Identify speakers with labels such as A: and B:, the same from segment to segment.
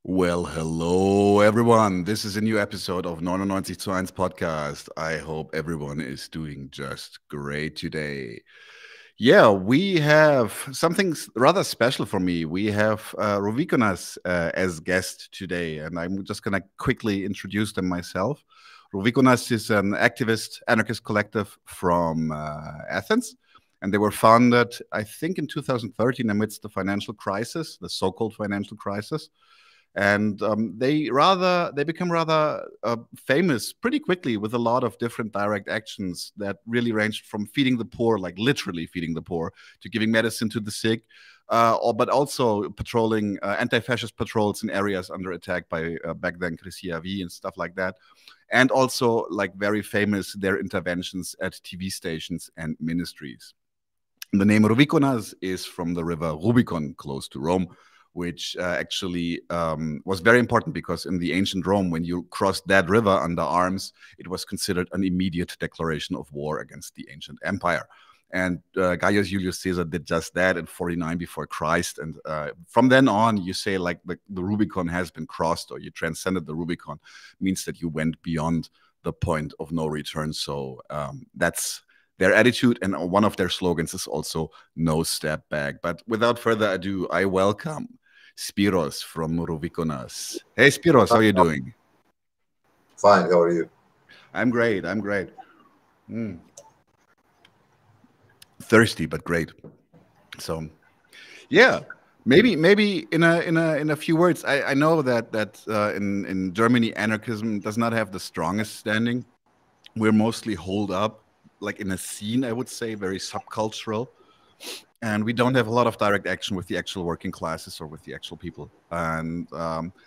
A: Well, hello everyone. This is a new episode of 99 zu 1 podcast. I hope everyone is doing just great today. Yeah, we have something rather special for me. We have Rouvikonas as guest today, and I'm just going to quickly introduce them myself. Rouvikonas is an activist anarchist collective from Athens, and they were founded, I think, in 2013 amidst the financial crisis, the so-called financial crisis. And they become rather famous pretty quickly with a lot of different direct actions that really ranged from feeding the poor, like literally feeding the poor, to giving medicine to the sick, but also patrolling anti-fascist patrols in areas under attack by back then Krisiavi and stuff like that. And also, like, very famous, their interventions at TV stations and ministries. The name Rouvikonas is from the river Rubicon, close to Rome, which actually was very important because in the ancient Rome, when you crossed that river under arms, it was considered an immediate declaration of war against the ancient empire. And Gaius Julius Caesar did just that in 49 before Christ. And from then on, you say like the Rubicon has been crossed, or you transcended the Rubicon, means that you went beyond the point of no return. So that's their attitude, and one of their slogans is also no step back. But without further ado, I welcome Spiros from Rouvikonas. Hey, Spiros, how are you doing?
B: Fine, how are you?
A: I'm great, I'm great. Thirsty, but great. So, yeah, maybe in a few words, I know that in Germany, anarchism does not have the strongest standing. We're mostly holed up, like in a scene, I would say, very subcultural. And we don't have a lot of direct action with the actual working classes or with the actual people. And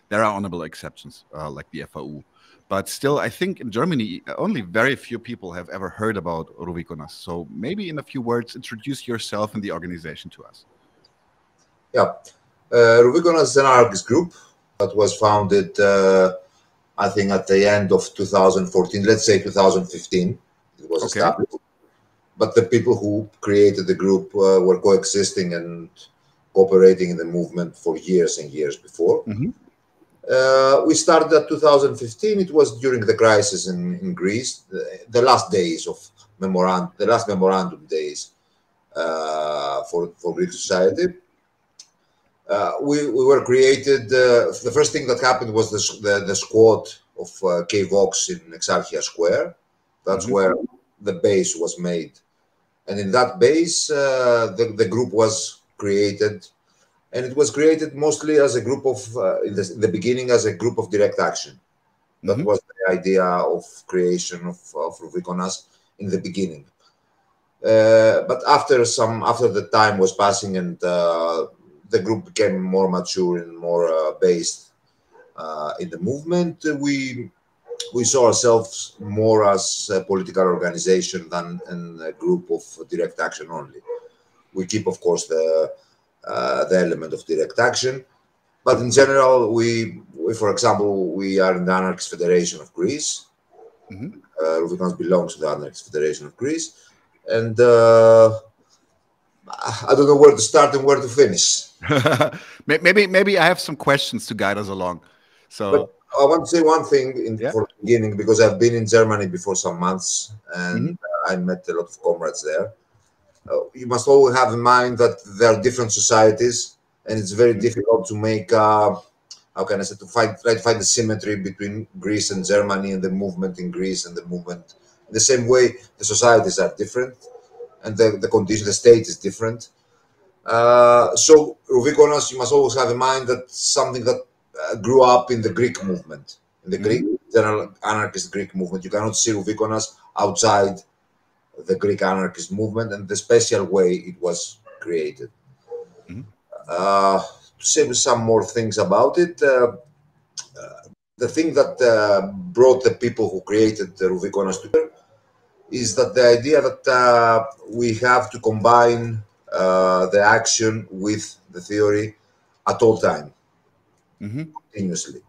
A: there are honorable exceptions, like the FAU. But still, I think in Germany, only very few people have ever heard about Rouvikonas. So maybe in a few words, introduce yourself and the organization to us.
B: Yeah, Rouvikonas is an anarchist group that was founded, I think, at the end of 2014, let's say 2015. It was established. But the people who created the group were coexisting and cooperating in the movement for years and years before. We started at 2015. It was during the crisis in Greece, the last days of the last memorandum days for Greek society. We were created. The first thing that happened was the squad of K-Vox in Exarchia Square. That's where the base was made. And in that base, the group was created, and it was created mostly as a group of, in the beginning, as a group of direct action. That was the idea of creation of Rouvikonas in the beginning. But after the time was passing and the group became more mature and more based in the movement, we saw ourselves more as a political organization than a group of direct action only. We keep, of course, the element of direct action, but in general, we for example, we are in the Anarchist Federation of Greece. Rouvikonas belongs to the Anarchist Federation of Greece, and I don't know where to start and where to finish.
A: maybe I have some questions to guide us along. So.
B: But I want to say one thing for the beginning, because I've been in Germany before some months and I met a lot of comrades there. You must always have in mind that there are different societies, and it's very difficult to make, how can I say, try to find the symmetry between Greece and Germany and the movement in Greece and the movement. In the same way, the societies are different and the condition, the state is different. So Rouvikonas, you must always have in mind that something that grew up in the Greek movement, in the Greek general anarchist Greek movement. You cannot see Rouvikonas outside the Greek anarchist movement and the special way it was created. To say some more things about it, the thing that brought the people who created the Rouvikonas together is that the idea that we have to combine the action with the theory at all time. Continuously.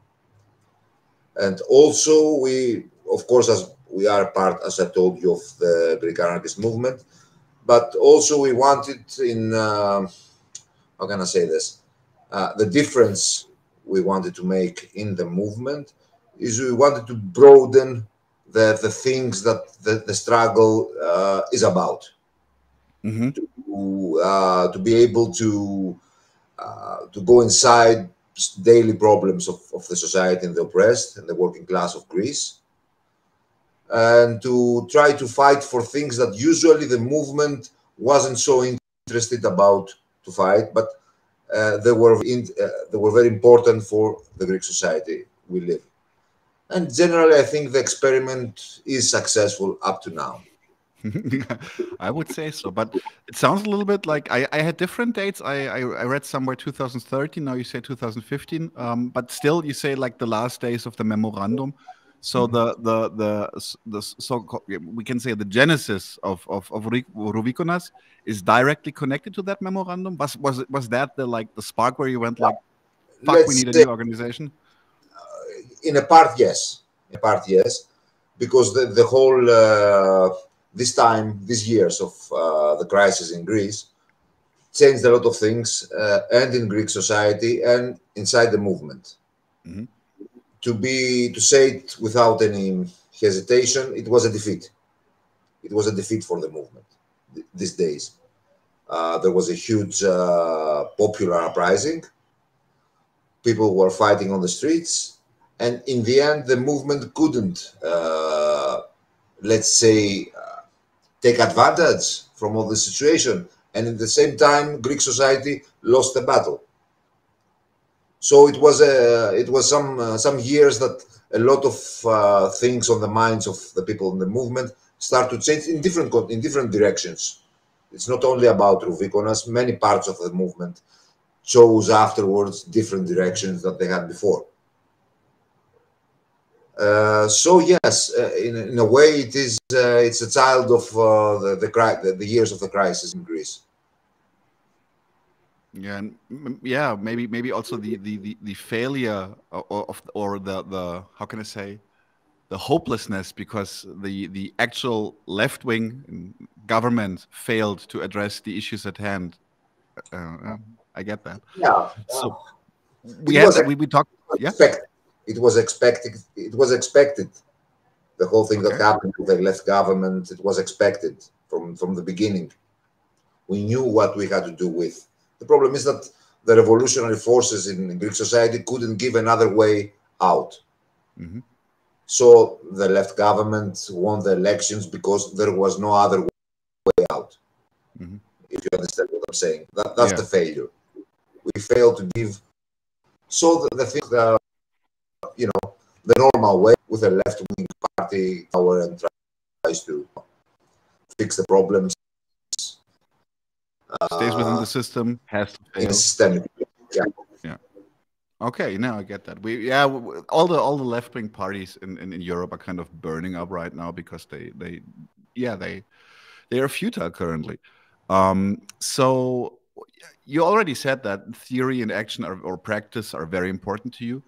B: And also we, of course, as we are part, as I told you, of the Greek anarchist movement, but also we wanted in, how can I say this, the difference we wanted to make in the movement is we wanted to broaden the things that the struggle is about. To be able to go inside daily problems of the society and the oppressed and the working class of Greece, and to try to fight for things that usually the movement wasn't so interested about to fight, but they were very important for the Greek society we live. And generally, I think the experiment is successful up to now.
A: I would say so, but it sounds a little bit like I had different dates. I read somewhere 2013. Now you say 2015, but still you say like the last days of the memorandum. So we can say the genesis of Rouvikonas is directly connected to that memorandum. Was that the spark where you went like, fuck, we
B: Let's
A: need a
B: say,
A: new organization?
B: in a part, yes. In a part, yes, because the whole these years of the crisis in Greece changed a lot of things, and in Greek society and inside the movement. To say it without any hesitation, it was a defeat. It was a defeat for the movement these days. There was a huge popular uprising. People were fighting on the streets, and in the end, the movement couldn't, let's say, take advantage from all the situation. And at the same time, Greek society lost the battle. So it was some years that a lot of things on the minds of the people in the movement start to change in different directions. It's not only about Rouvikonas. Many parts of the movement chose afterwards different directions that they had before. So yes, in a way, it's a child of the years of the crisis in Greece.
A: Yeah, and yeah, maybe also the failure or the how can I say, the hopelessness, because the actual left wing government failed to address the issues at hand. I get that.
B: Yeah,
A: So
B: it
A: we
B: was
A: had we talked. Yeah.
B: expected. It was expected. It was expected. The whole thing that
A: Okay.
B: happened with the left government, it was expected from the beginning. We knew what we had to do with. The problem is that the revolutionary forces in Greek society couldn't give another way out. So the left government won the elections because there was no other way out. If you understand what I'm saying, that's the failure. We failed to give. So the thing, the normal way with a left-wing party power and tries to fix the problems.
A: Stays within the system, has to fail.
B: In a systemic.
A: Yeah. Okay, now I get that. All the left wing parties in Europe are kind of burning up right now because they are futile currently. So you already said that theory and action or practice are very important to you.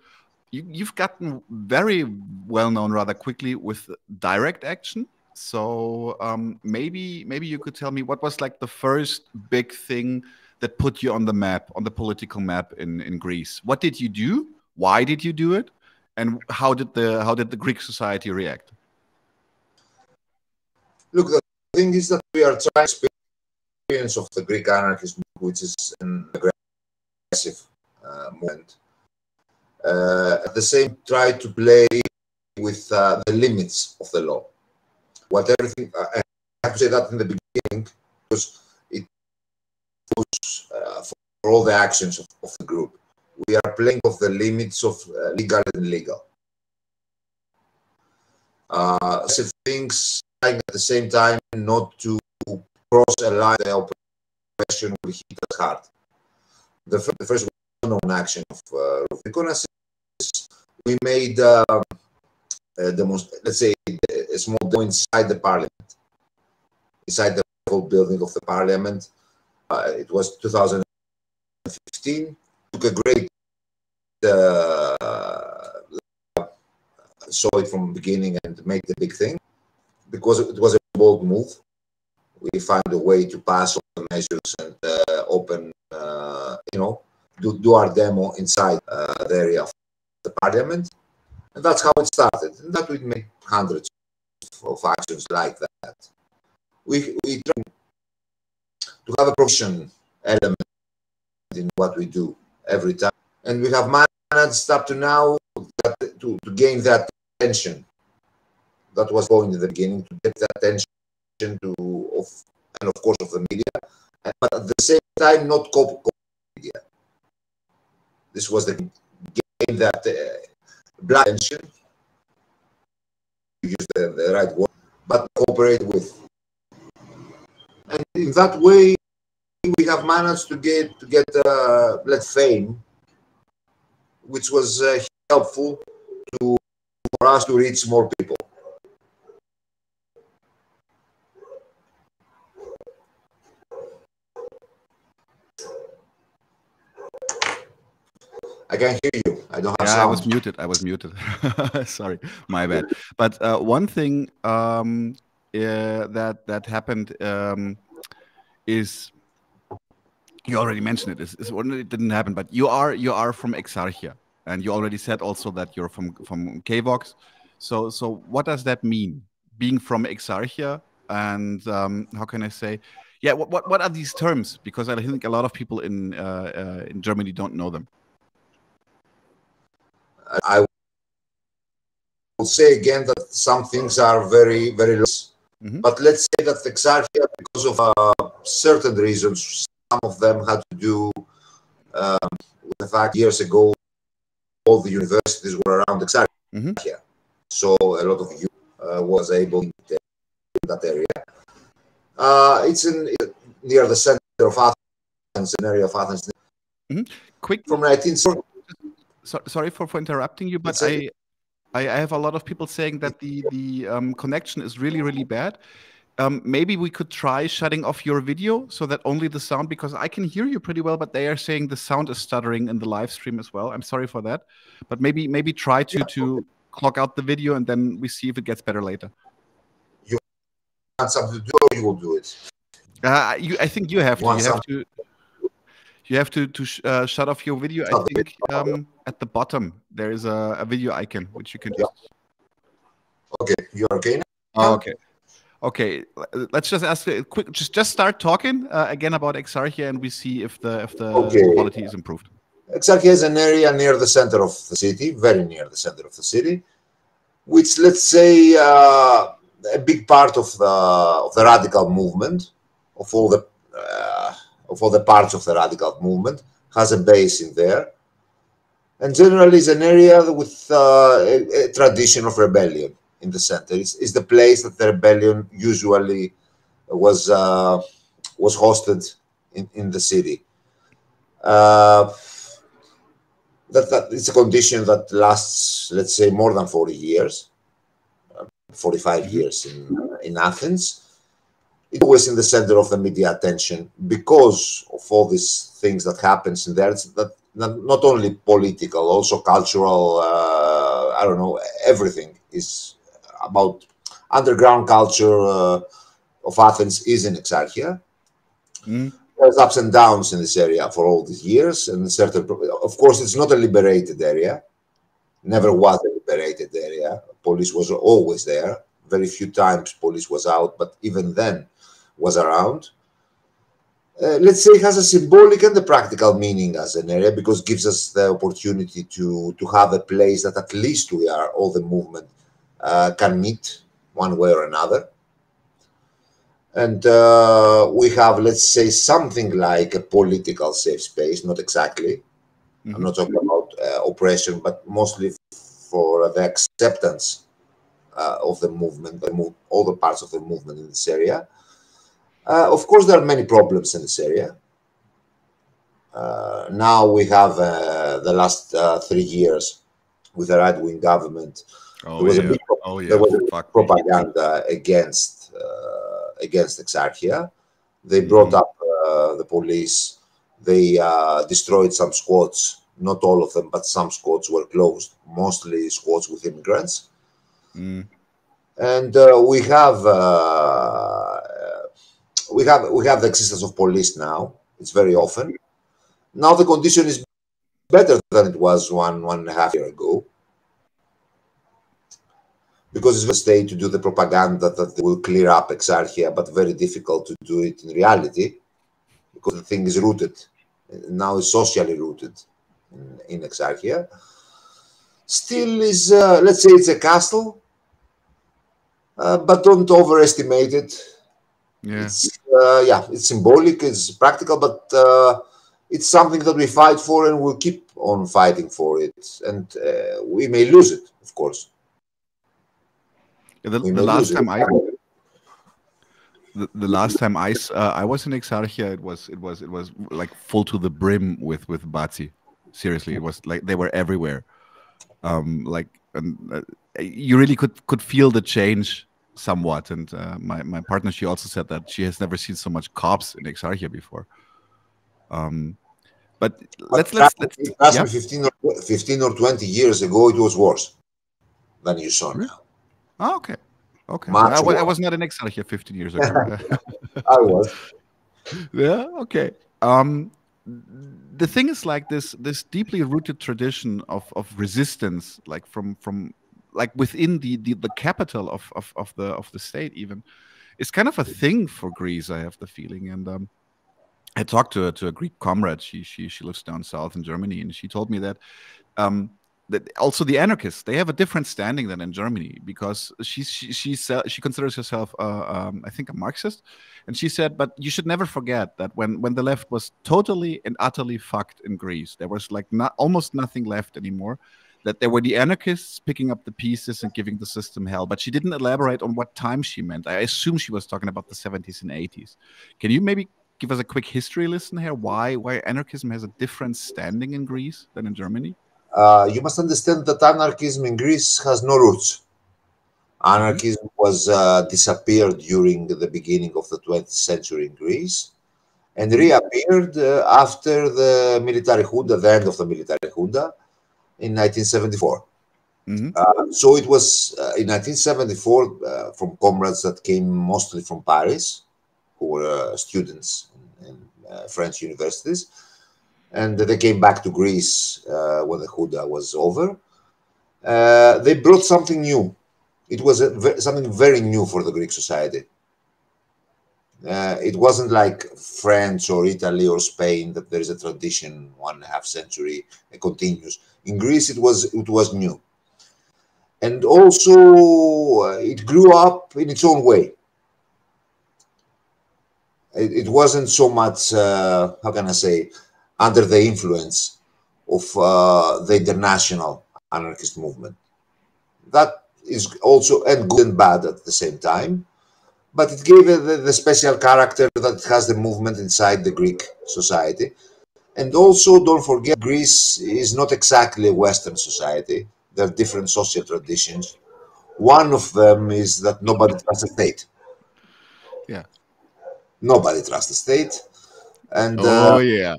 A: You've gotten very well known rather quickly with direct action. So maybe you could tell me what was like the first big thing that put you on the map, on the political map in Greece. What did you do? Why did you do it? And how did the Greek society react?
B: Look, the thing is that we are trying experience of the Greek anarchism, which is an aggressive movement. At the same, try to play with the limits of the law. Everything I have to say that in the beginning, because it was for all the actions of the group. We are playing with the limits of legal and illegal. Things trying at the same time not to cross a line. The oppression will hit us hard. The first known action of Rouvikonas is we made let's say a small demo inside the parliament, inside the whole building of the parliament. It was 2015. Took a great saw it from the beginning and made the big thing because it was a bold move. We found a way to pass all the measures and open, do our demo inside the area of the parliament. And that's how it started. And that we made hundreds of actions like that. We try to have a profession element in what we do every time. And we have managed up to now to gain that attention. That was going in the beginning, to get that attention and of course of the media, but at the same time not copy media. This was the gain that black attention, to use the right word, but cooperate with. And in that way, we have managed to get let's fame, which was helpful for us to reach more people. I can't hear you. I don't have sound.
A: I was muted. Sorry, my bad. But one thing that happened is, you already mentioned it. It didn't happen, but you are from Exarchia, and you already said also that you're from KVOX. So what does that mean, being from Exarchia? And how can I say? Yeah, what are these terms? Because I think a lot of people in Germany don't know them.
B: I will say again that some things are very, very loose. But let's say that Exarchia, because of certain reasons, some of them had to do with the fact years ago all the universities were around Exarchia. So a lot of youth was able to get in that area. It's near the center of Athens, an area of Athens.
A: Quick,
B: from 1940.
A: Sorry for interrupting you, but I have a lot of people saying that the connection is really, really bad. Maybe we could try shutting off your video so that only the sound, because I can hear you pretty well, but they are saying the sound is stuttering in the live stream as well. I'm sorry for that, but maybe try to clock out the video, and then we see if it gets better later.
B: You want something to do, or you will do it?
A: I think you have to. You have to shut off your video. I think at the bottom there is a video icon which you can just.
B: Okay, you're okay now?
A: Oh, okay. Okay, let's just ask a quick. Just start talking again about Exarchia, and we see if the quality is improved.
B: Exarchia is an area near the center of the city, very near the center of the city, which, let's say, a big part of the radical movement, of all the parts of the radical movement, has a base in there, and generally is an area with a tradition of rebellion in the center. It's the place that the rebellion usually was hosted in the city. That it's a condition that lasts, let's say, more than 40 years, 45 years in Athens. It's always in the center of the media attention because of all these things that happens in there. It's not only political, also cultural. I don't know. Everything is about underground culture of Athens is in Exarchia. There's ups and downs in this area for all these years, and of course, it's not a liberated area. Never was a liberated area. Police was always there. Very few times police was out, but even then was around. Let's say it has a symbolic and a practical meaning as an area, because it gives us the opportunity to have a place that at least all the movement can meet one way or another. And we have, let's say, something like a political safe space, not exactly. I'm not talking about oppression, but mostly for the acceptance of the movement, all the parts of the movement in this area. Of course, there are many problems in this area. Now we have the last 3 years with the right-wing government. There was a big propaganda against Exarchia. They brought up the police. They destroyed some squads. Not all of them, but some squads were closed. Mostly squads with immigrants. And we have the existence of police now. It's very often. Now the condition is better than it was one and a half year ago, because it's the state to do the propaganda that will clear up Exarchia, but very difficult to do it in reality, because the thing is rooted, now is socially rooted in Exarchia. Still is, let's say it's a castle, but don't overestimate it.
A: Yeah.
B: It's symbolic, it's practical, but it's something that we fight for, and we'll keep on fighting for it. And we may lose it, of course.
A: The last time I was in Exarchia, it was like full to the brim with Bazi. Seriously, it was like they were everywhere. You really could feel the change somewhat. And my partner, she also said that she has never seen so much cops in Exarchia before. But let's
B: me 15 or 20 years ago, it was worse than you saw now.
A: Oh, okay. I was not in Exarchia 15 years ago.
B: I was.
A: Yeah. Okay. The thing is, like, this deeply rooted tradition of resistance, like from like within the capital of the state, even, is kind of a thing for Greece. I have the feeling. And I talked to a Greek comrade. She lives down south in Germany, and she told me that that also the anarchists, they have a different standing than in Germany, because she considers herself I think a Marxist, and she said, but you should never forget that when the left was totally and utterly fucked in Greece, there was like almost nothing left anymore, that there were the anarchists picking up the pieces and giving the system hell. But she didn't elaborate on what time she meant. I assume she was talking about the 70s and 80s. Can you maybe give us a quick history lesson here, why anarchism has a different standing in Greece than in Germany?
B: You must understand that anarchism in Greece has no roots. Anarchism was disappeared during the beginning of the 20th century in Greece, and reappeared after the military junta, the end of the military junta, in 1974. So it was in 1974 from comrades that came mostly from Paris, who were students in French universities, and they came back to Greece when the junta was over. They brought something new. It was something very new for the Greek society. It wasn't like France or Italy or Spain, that there is a tradition 1.5 century, it continues. In Greece, it was new, and also it grew up in its own way. It wasn't so much, how can I say, under the influence of the international anarchist movement. That is also and good and bad at the same time, but it gave it the special character that it has the movement inside the Greek society. And also, don't forget, Greece is not exactly a Western society. There are different social traditions. One of them is that nobody trusts the state.
A: Yeah.
B: Nobody trusts the state. And
A: oh yeah.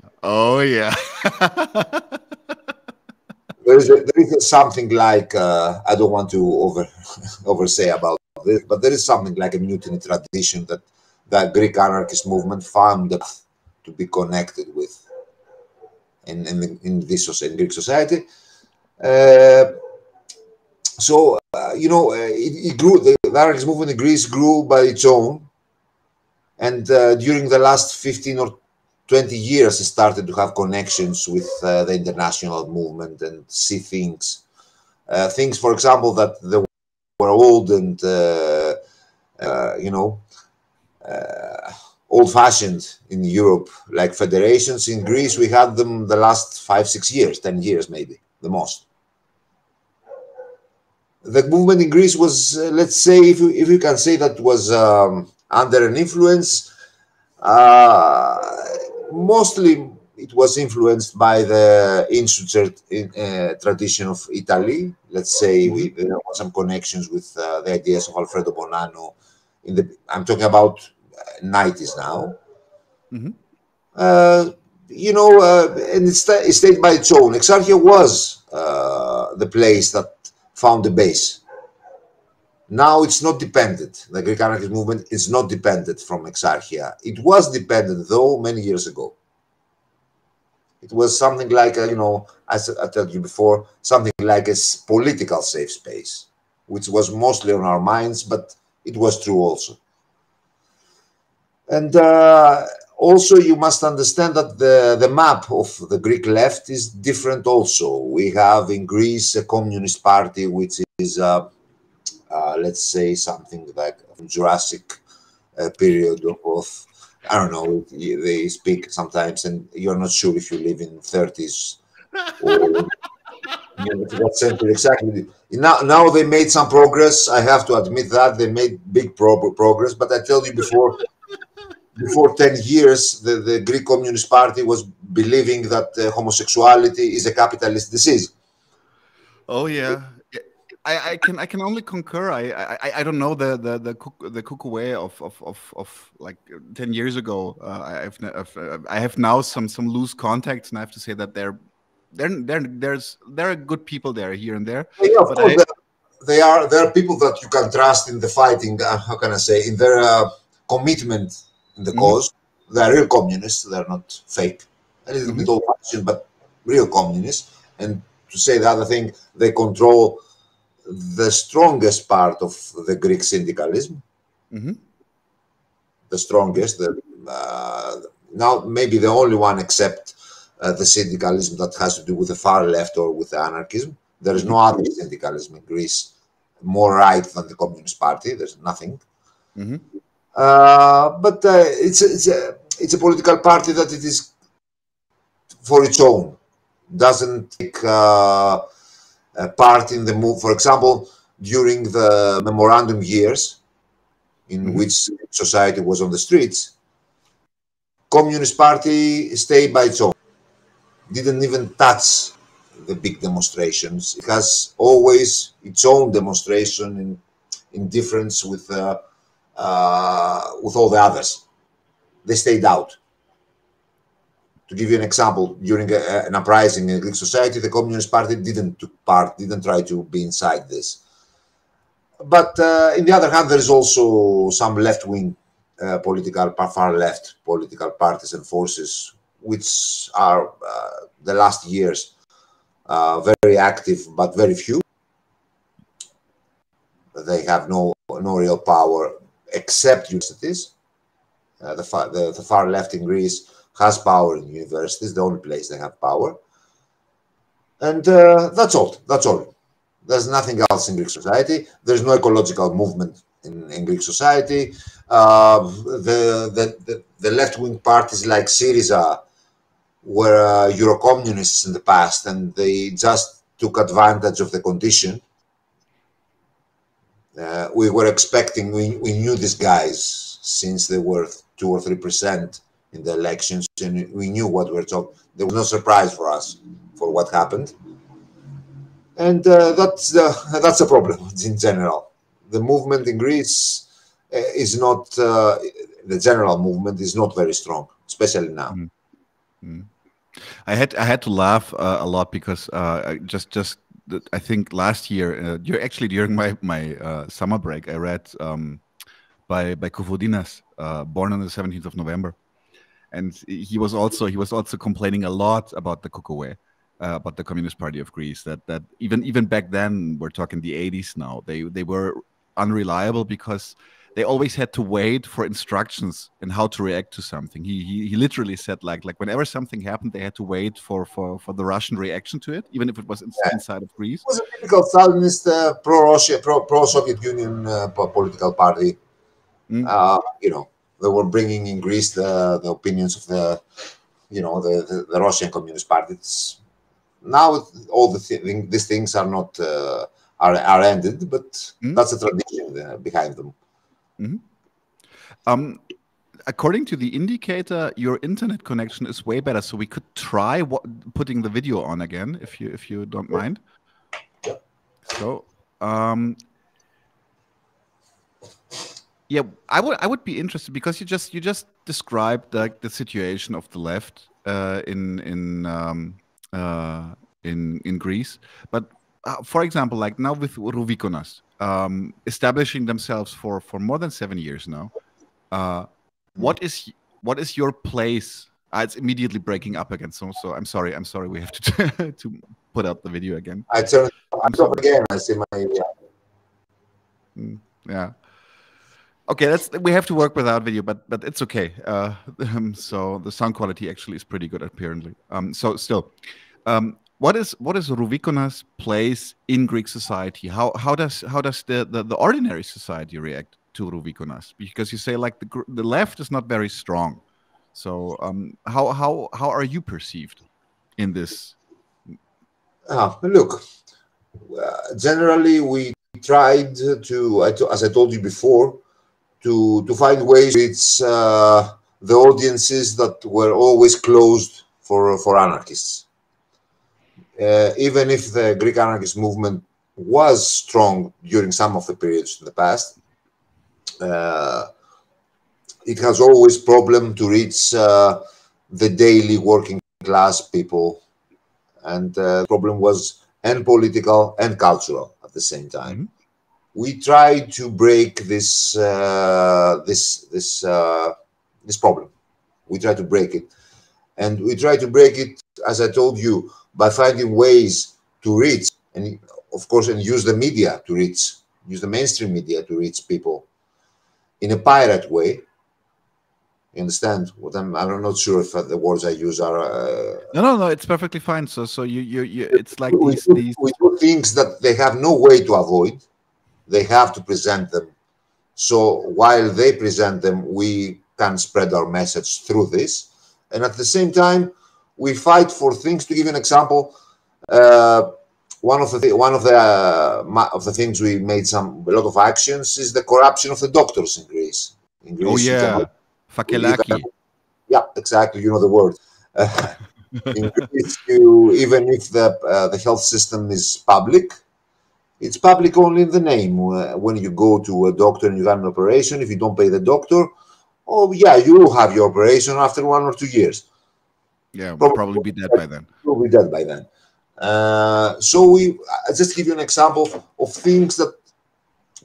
B: there is something like, I don't want to oversay about this, but there is something like a mutiny tradition that the Greek anarchist movement found to be connected with in Greek society. It grew. The anarchist movement in Greece grew by its own, and during the last 15 or 20 years, it started to have connections with the international movement and see things. Things, for example, that they were old and, old-fashioned in Europe, like federations. In Greece, we had them the last 5, 6 years, 10 years maybe, the most. The movement in Greece was, let's say, if you can say that, was under an influence. Mostly it was influenced by the insurgent tradition of Italy. Let's say there were some connections with the ideas of Alfredo Bonanno. I'm talking about 90s now. And it stayed by its own. Exarchia was the place that found the base. Now it's not dependent. The Greek anarchist movement is not dependent from Exarchia. It was dependent, though, many years ago. It was something like, as I told you before, something like a political safe space, which was mostly on our minds, but it was true also. And also, you must understand that the map of the Greek left is different also. We have in Greece a communist party, which is, let's say, something like Jurassic period of, I don't know, they speak sometimes, and you're not sure if you live in 30s or what century exactly. Now they made some progress. I have to admit that they made big progress. But I tell you, before 10 years, the Greek Communist Party was believing that homosexuality is a capitalist disease.
A: Oh yeah. I can only concur. I don't know the cuckoo way of like 10 years ago. I have now some loose contacts, and I have to say that there are good people there here and there.
B: Yeah, of course, there are people that you can trust in the fighting. How can I say, in their commitment in the cause. They are real communists. They are not fake. A little bit old-fashioned, but real communists. And to say the other thing, they control the strongest part of the Greek syndicalism. The strongest. Now, maybe the only one except the syndicalism that has to do with the far left or with the anarchism. There is no other syndicalism in Greece more right than the Communist Party. There's nothing. But it's a political party that it is for its own. Doesn't take part in the move. For example, during the memorandum years, in which society was on the streets, Communist Party stayed by its own. Didn't even touch the big demonstrations. It has always its own demonstration in difference with all the others. They stayed out. To give you an example, during an uprising in Greek society, the Communist Party didn't take part, didn't try to be inside this. But on the other hand, there is also some left-wing far left political parties and forces, which are the last years very active, but very few. They have no real power except universities. The far left in Greece has power in universities, the only place they have power. And that's all. That's all. There's nothing else in Greek society. There's no ecological movement in Greek society. The left-wing parties like Syriza were Euro-communists in the past, and they just took advantage of the condition. We were expecting, we knew these guys since they were 2 or 3% in the elections, and we knew what we were talking. There was no surprise for us for what happened. And that's a problem in general. The movement in Greece is not, the general movement is not very strong, especially now.
A: I had to laugh a lot because I think last year, during my summer break, I read by Rouvikonas, born on the 17th of November, and he was also complaining a lot about the Kukuwe. About the Communist Party of Greece, that even back then, we're talking the 80s now, they were unreliable because they always had to wait for instructions and how to react to something. He literally said like whenever something happened, they had to wait for the Russian reaction to it, even if it was inside of Greece.
B: It was a typical Stalinist pro-Russia, pro-Soviet Union political party. They were bringing in Greece the opinions of the Russian Communist Party. Now all these things are not are ended, but that's a tradition behind them.
A: According to the indicator, your internet connection is way better, so we could try putting the video on again, if you don't mind. So, yeah, I would be interested because you just described like the situation of the left in Greece, but for example, like now with Rouvikonas establishing themselves for more than 7 years now, what is your place It's immediately breaking up again. So I'm sorry. We have to to put up the video again.
B: I turn it
A: sorry.
B: up again. I see my
A: yeah. Okay, we have to work without video, but it's okay. So the sound quality actually is pretty good apparently. So still, what is Rouvikonas' place in Greek society? How does the ordinary society react to Rouvikonas? Because you say like the left is not very strong. So how are you perceived in this?
B: Look, generally we tried to, as I told you before, to find ways to reach the audiences that were always closed for anarchists. Even if the Greek anarchist movement was strong during some of the periods in the past, it has always problem to reach the daily working class people, and the problem was and political and cultural at the same time. Mm-hmm. We try to break this this problem. We try to break it, and we try to break it, as I told you, by finding ways to reach, and of course, and use the media to reach, use the mainstream media to reach people in a pirate way. You understand what I'm not sure if the words I use are.
A: No, it's perfectly fine. So you it's like
B: we do things that they have no way to avoid. They have to present them. So while they present them, we can spread our message through this. And at the same time, we fight for things. To give you an example, one of the things we made a lot of actions is the corruption of the doctors in Greece. In Greece,
A: oh yeah, fakelaki.
B: Yeah, exactly. You know the word. In Greece, even if the health system is public, it's public only in the name. When you go to a doctor and you have an operation, if you don't pay the doctor, oh yeah, you will have your operation after 1 or 2 years.
A: Yeah, we'll probably be dead by then.
B: We'll be dead by then. So I just give you an example of things that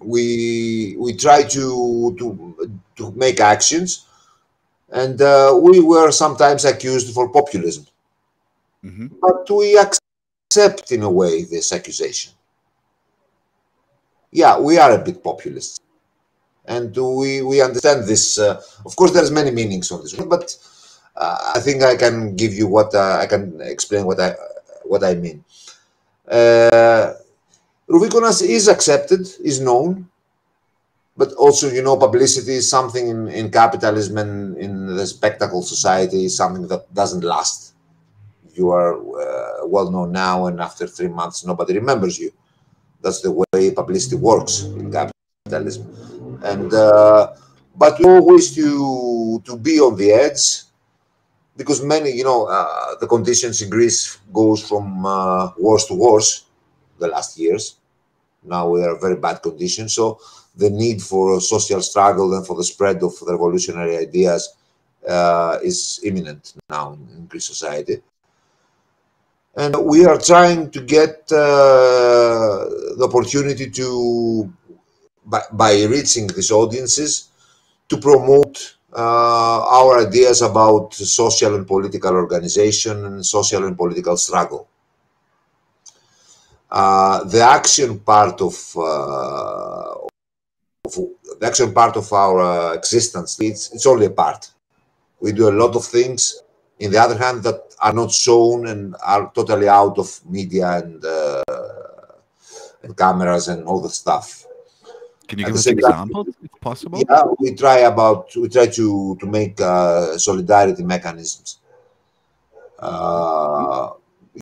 B: we try to make actions, and we were sometimes accused for populism, but we accept in a way this accusation. Yeah, we are a bit populist, and we understand this. Of course, there's many meanings on this, but I think I can give you what I can explain what I mean. Rouvikonas is accepted, is known, but also, you know, publicity is something in capitalism and in the spectacle society is something that doesn't last. You are well known now, and after 3 months, nobody remembers you. That's the way publicity works in capitalism. And but we always to be on the edge, because many, you know, the conditions in Greece goes from worse to worse the last years. Now we are very bad conditions. So the need for social struggle and for the spread of the revolutionary ideas is imminent now in Greek society. And we are trying to get the opportunity to, by reaching these audiences, to promote our ideas about social and political organization and social and political struggle. The action part of our existence, it's only a part. We do a lot of things, in the other hand, that are not shown and are totally out of media and cameras and all the stuff.
A: Can you give us examples, if possible?
B: Yeah, we try to make solidarity mechanisms.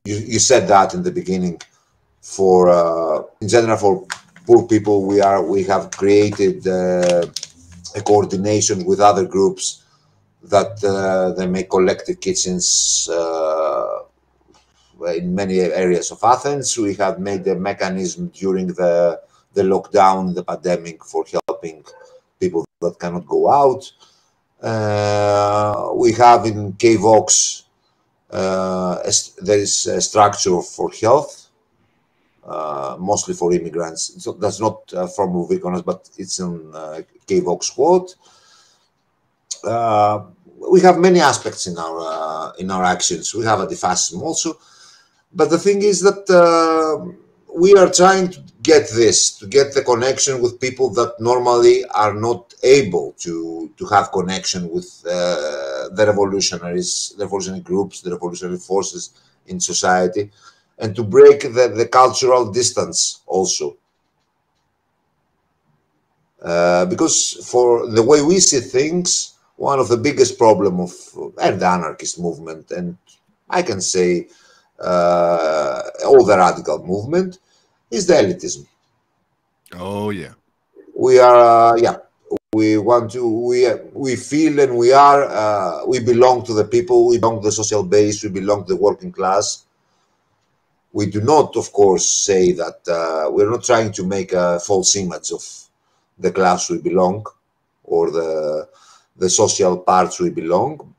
B: You said that in the beginning. For in general, for poor people, we have created a coordination with other groups that they make collective kitchens in many areas of Athens. We have made a mechanism during the lockdown, the pandemic, for helping people that cannot go out. We have in KVOX, there is a structure for health, mostly for immigrants. So that's not from Rouvikonas, but it's in KVOX quote. uh, we have many aspects in our actions. We have anti-fascism also, but the thing is that we are trying to get this, to get the connection with people that normally are not able to have connection with the revolutionaries, the revolutionary groups, the revolutionary forces in society, and to break the cultural distance also. Because for the way we see things, one of the biggest problem of and the anarchist movement, and I can say all the radical movement, is the elitism.
A: Oh yeah.
B: We are, yeah, we want to, we feel and we are, we belong to the people, we belong to the social base, we belong to the working class. We do not, of course, say that we're not trying to make a false image of the class we belong or the social parts we belong.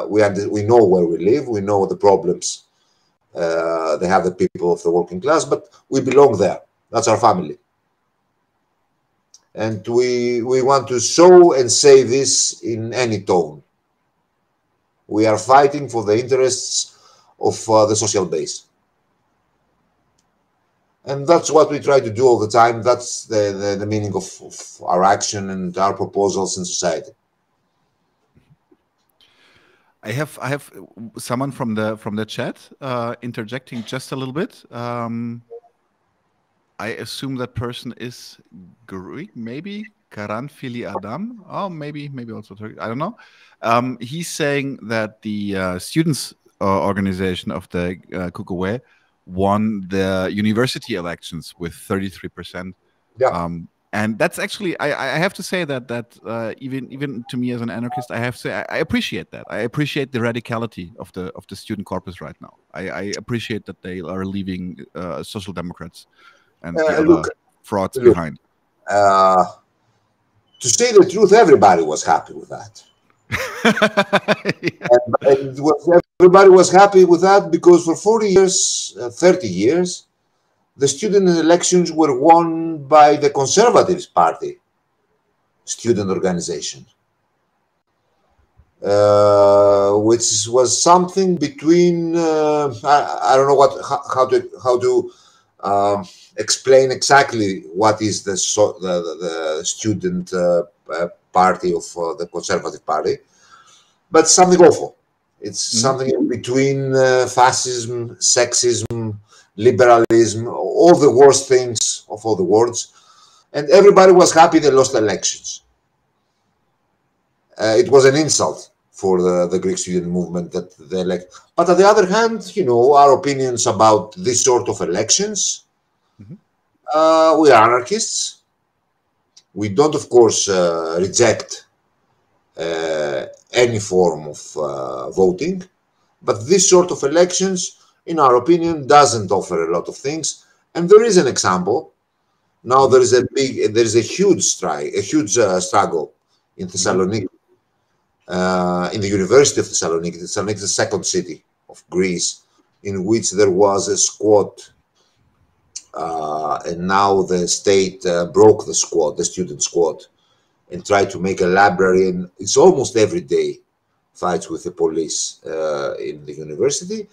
B: We know where we live, we know the problems they have, the people of the working class, but we belong there. That's our family. And we want to show and say this in any tone. We are fighting for the interests of the social base. And that's what we try to do all the time. That's the meaning of our action and our proposals in society.
A: I have someone from the chat interjecting just a little bit. I assume that person is Greek, maybe Karanfili Adam. Oh, maybe also Turkish. I don't know. He's saying that the students' organization of the Kukuwe won the university elections with 33%.
B: Yeah.
A: And that's actually, I have to say that even to me as an anarchist, I have to say I appreciate that. I appreciate the radicality of the student corpus right now. I appreciate that they are leaving social democrats and the other frauds behind.
B: To say the truth, everybody was happy with that. Yeah. And everybody was happy with that because for 40 years, 30 years, the student elections were won by the Conservative Party student organization, which was something between I don't know how to explain exactly what is the student party of the Conservative Party, but something awful. It's something in between fascism, sexism, liberalism, all the worst things of all the words. And everybody was happy they lost the elections. It was an insult for the Greek student movement that they elect. But on the other hand, you know, our opinions about this sort of elections, we are anarchists. We don't, of course, reject any form of voting, but this sort of elections, in our opinion, doesn't offer a lot of things. And there is an example. Now there is a huge strike, a huge struggle in Thessaloniki, in the University of Thessaloniki. Thessaloniki is the second city of Greece, in which there was a squad, and now the state broke the squad, the student squad, and tried to make a library. And it's almost every day fights with the police in the university.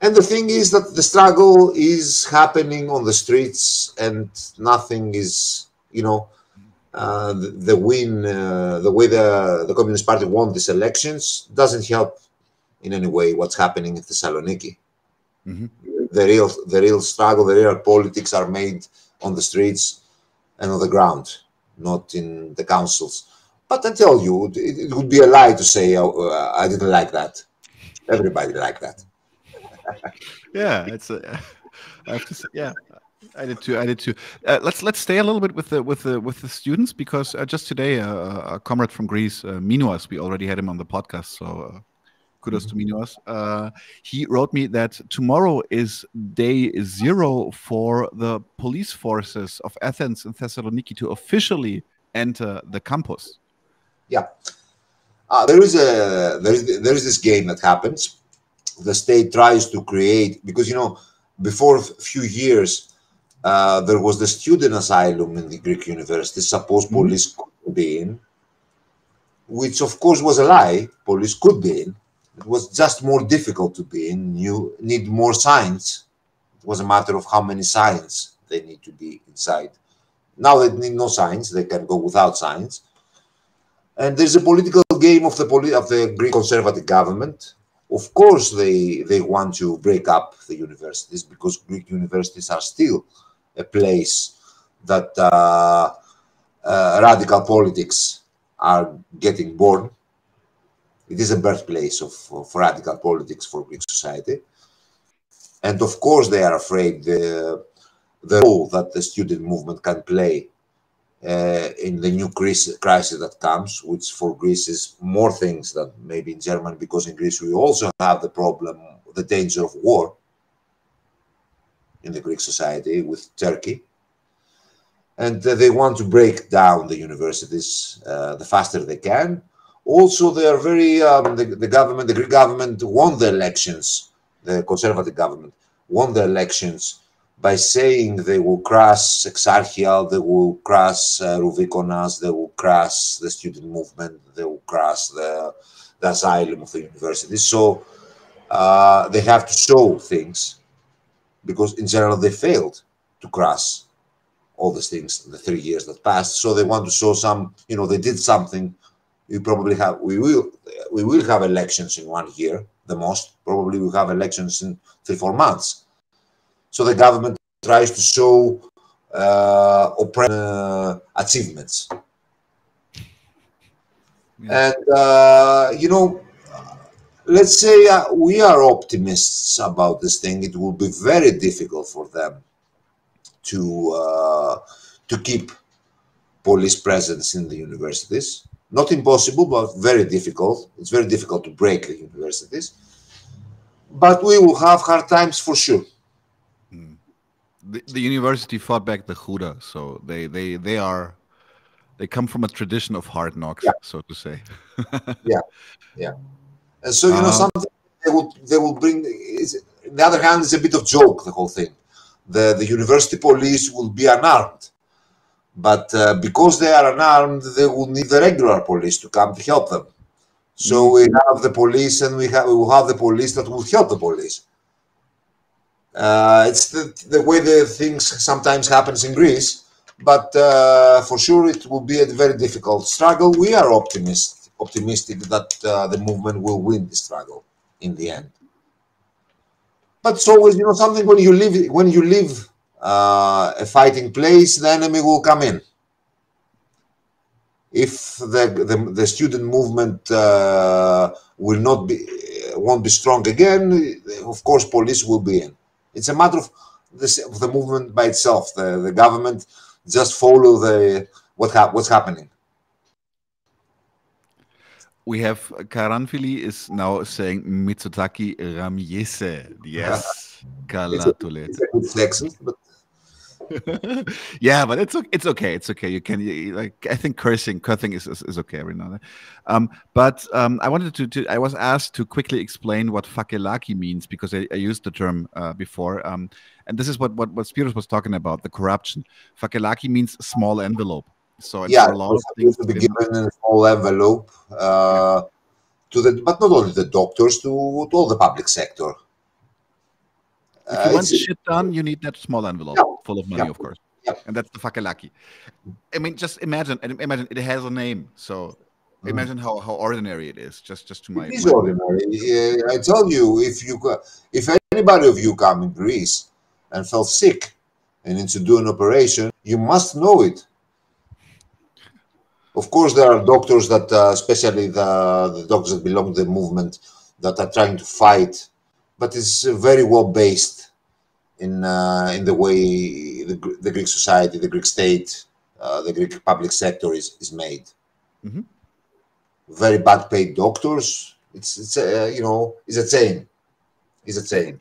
B: And the thing is that the struggle is happening on the streets, and nothing is, you know, the win, the way the Communist Party won these elections doesn't help in any way what's happening in Thessaloniki. The real struggle, the real politics are made on the streets and on the ground, not in the councils. But I tell you, it would be a lie to say I didn't like that. Everybody liked that.
A: Yeah, it's I have to say, yeah, I did too. Let's stay a little bit with the students, because just today a comrade from Greece, Minos, we already had him on the podcast, so kudos to Minos. He wrote me that tomorrow is day 0 for the police forces of Athens and Thessaloniki to officially enter the campus.
B: Yeah, there is this game that happens. The state tries to create, because, you know, before a few years, there was the student asylum in the Greek university. Suppose police could be in, which of course was a lie. Police could be in. It was just more difficult to be in. You need more signs. It was a matter of how many signs they need to be inside. Now they need no signs. They can go without signs. And there's a political game of the Greek conservative government. Of course, they want to break up the universities because Greek universities are still a place that radical politics are getting born. It is a birthplace of radical politics for Greek society. And of course, they are afraid the role that the student movement can play in the new crisis that comes, which for Greece is more things than maybe in Germany, because in Greece we also have the problem, the danger of war in the Greek society with Turkey. And they want to break down the universities the faster they can. Also, they are very, the Greek government won the elections, the conservative government won the elections by saying they will crush Exarchial, they will crush Rouvikonas, they will crush the student movement, they will crush the asylum of the university. So they have to show things, because in general they failed to crush all these things in the 3 years that passed. So they want to show some, they did something. We will have elections in 1 year, the most. Probably we'll have elections in 3-4 months. So the government tries to show achievements. Yeah. And, let's say we are optimists about this thing. It will be very difficult for them to keep police presence in the universities. Not impossible, but very difficult. It's very difficult to break the universities. But we will have hard times for sure.
A: The university fought back the Huda, so they come from a tradition of hard knocks, yeah, so to say.
B: Yeah. And so something they will bring. On the other hand, it's a bit of joke, the whole thing. The university police will be unarmed, but because they are unarmed, they will need the regular police to come to help them. So we have the police, and we will have the police that will help the police. It's the way the things sometimes happens in Greece, but for sure it will be a very difficult struggle. We are optimistic that the movement will win the struggle in the end. But it's always, something when you leave a fighting place, the enemy will come in. If the student movement won't be strong again, of course police will be in. It's a matter of the movement by itself. The government just follow what's happening.
A: We have Karanfili is now saying Mitsutaki Ramyese. Yes.
B: It's a good sexist, but
A: yeah, but it's okay. It's okay. You can I think cursing is okay every now and then. But I wanted I was asked to quickly explain what fakelaki means, because I used the term before. And this is what Spiros was talking about, the corruption. Fakelaki means small envelope. So it's
B: yeah,
A: a lot of things
B: to be given in a small envelope but not only the doctors, to all the public sector.
A: If you want shit done, you need that small envelope full of money, of course. And that's the fakelaki. I mean, just imagine it has a name. So imagine how ordinary it is. Just to my.
B: It is ordinary. I tell you, if anybody of you come in Greece and felt sick and needs to do an operation, you must know it. Of course, there are doctors that, especially the doctors that belong to the movement, that are trying to fight, but it's very well based in the way the Greek society, the Greek state, the Greek public sector is made. Very bad paid doctors. It's a chain. It's a chain.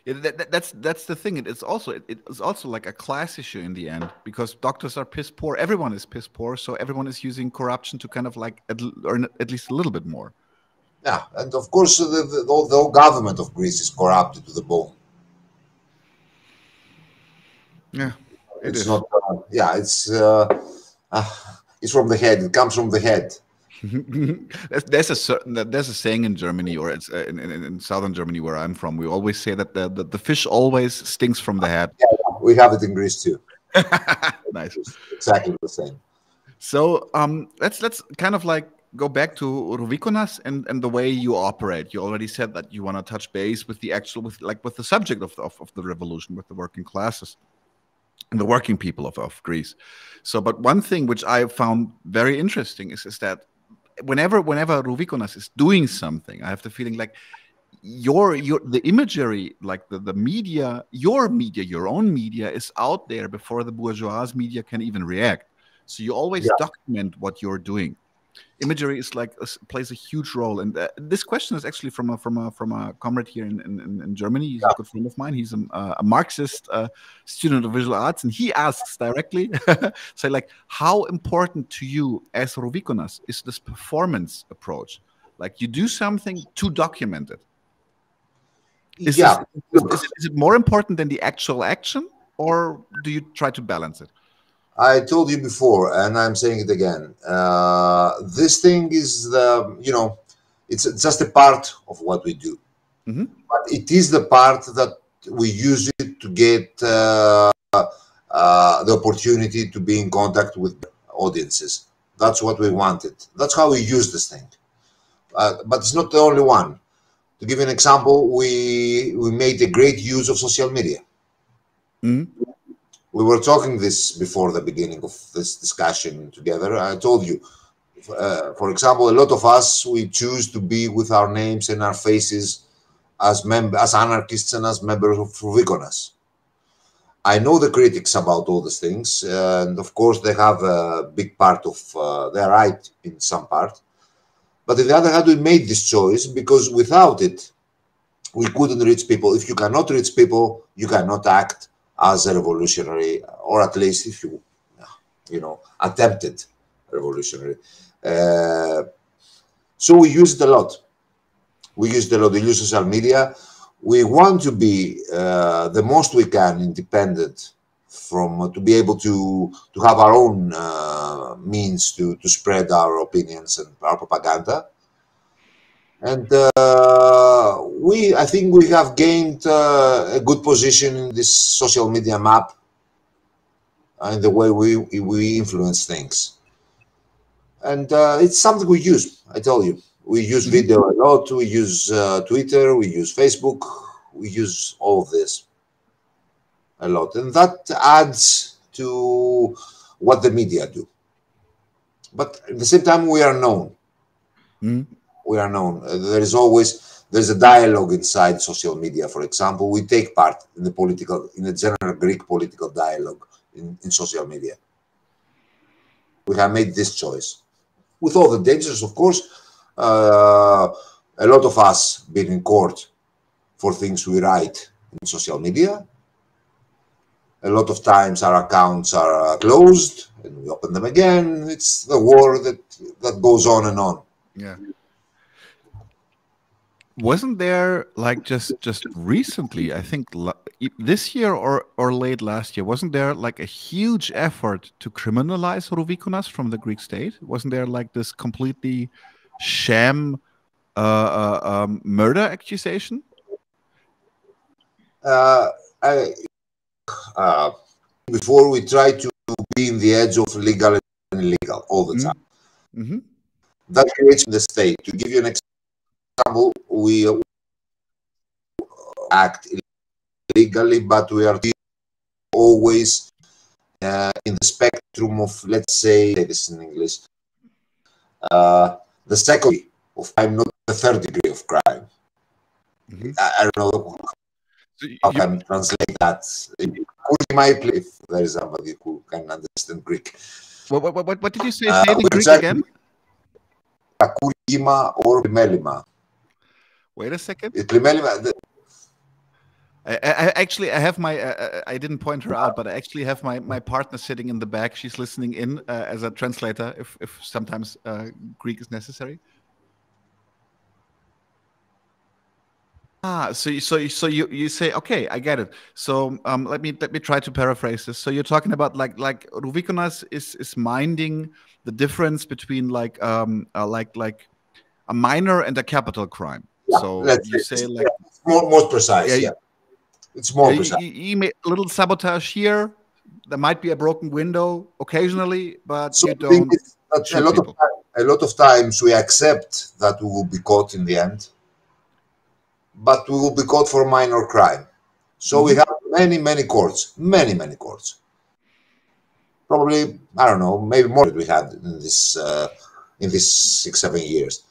A: Yeah, that's the thing. It's also like a class issue in the end, because doctors are piss poor. Everyone is piss poor, so everyone is using corruption to kind of like earn at least a little bit more.
B: Yeah, and of course the whole government of Greece is corrupted to the bone.
A: Yeah,
B: it's not. It's from the head. It comes from the head.
A: there's a saying in Germany, or it's in southern Germany where I'm from. We always say that the fish always stinks from the head.
B: Yeah, we have it in Greece too.
A: Nice.
B: It's exactly the same.
A: So let's kind of like go back to Rouvikonas and the way you operate. You already said that you want to touch base with the actual with the subject of the revolution, with the working classes and the working people of Greece. So, but one thing which I found very interesting is that whenever Rouvikonas is doing something, I have the feeling like your the imagery, like the media, your own media is out there before the bourgeois media can even react. So you always
B: Yeah.
A: document what you're doing. Imagery is like plays a huge role, and this question is actually from a comrade here in Germany. He's a good friend of mine. He's a Marxist student of visual arts, and he asks directly, say like, how important to you as Rouvikonas is this performance approach? Like you do something to document it. Is
B: Yeah.
A: it more important than the actual action, or do you try to balance it?
B: I told you before, and I'm saying it again. This thing is it's just a part of what we do, but it is the part that we use it to get the opportunity to be in contact with audiences. That's what we wanted. That's how we use this thing. But it's not the only one. To give you an example, we made a great use of social media. We were talking this before the beginning of this discussion together. I told you, for example, a lot of us, we choose to be with our names and our faces as anarchists and as members of Rouvikonas. I know the critics about all these things, and of course they have a big part of, they're right in some part. But on the other hand, we made this choice because without it, we couldn't reach people. If you cannot reach people, you cannot act as a revolutionary, or at least if you, attempted revolutionary. So we use it a lot. We use social media. We want to be the most we can independent from to be able to have our own means to spread our opinions and our propaganda. And I think we have gained a good position in this social media map in the way we influence things. And it's something we use, I tell you. We use video a lot, we use Twitter, we use Facebook, we use all of this a lot. And that adds to what the media do. But at the same time, we are known. We are known. There's a dialogue inside social media. For example, we take part in the general Greek political dialogue in social media. We have made this choice. With all the dangers, of course, a lot of us been in court for things we write in social media. A lot of times our accounts are closed and we open them again. It's the war that goes on and on.
A: Yeah. Wasn't there like just recently, I think this year or late last year, wasn't there like a huge effort to criminalize Rouvikonas from the Greek state? Wasn't there like this completely sham murder accusation?
B: Before we try to be in the edge of legal and illegal all the time. That creates the state. To give you an example, we act illegally, but we are always in the spectrum of, let's say this in English, the second degree of crime, not the third degree of crime. I don't know how I can translate that. If there is somebody who can understand Greek.
A: What did you say? Say it in Greek again.
B: Or Primelima.
A: Wait a second.
B: Primelima.
A: I have my I didn't point her out, but I actually have my partner sitting in the back. She's listening in as a translator if sometimes Greek is necessary. So you say, okay, I get it. So let me try to paraphrase this. So you're talking about like Rouvikonas is minding the difference between like a minor and a capital crime.
B: Yeah,
A: So
B: let's
A: you
B: say
A: say
B: yeah,
A: like,
B: more precise.
A: yeah,
B: Yeah, it's more precise.
A: you make a little sabotage here. There might be a broken window occasionally, but
B: So
A: you
B: the thing
A: don't
B: is that
A: shoot people.
B: a lot of times we accept that we will be caught in the end, but we will be caught for a minor crime. So we have many courts, many courts. Probably, I don't know, maybe more than we had in this 6 7 years.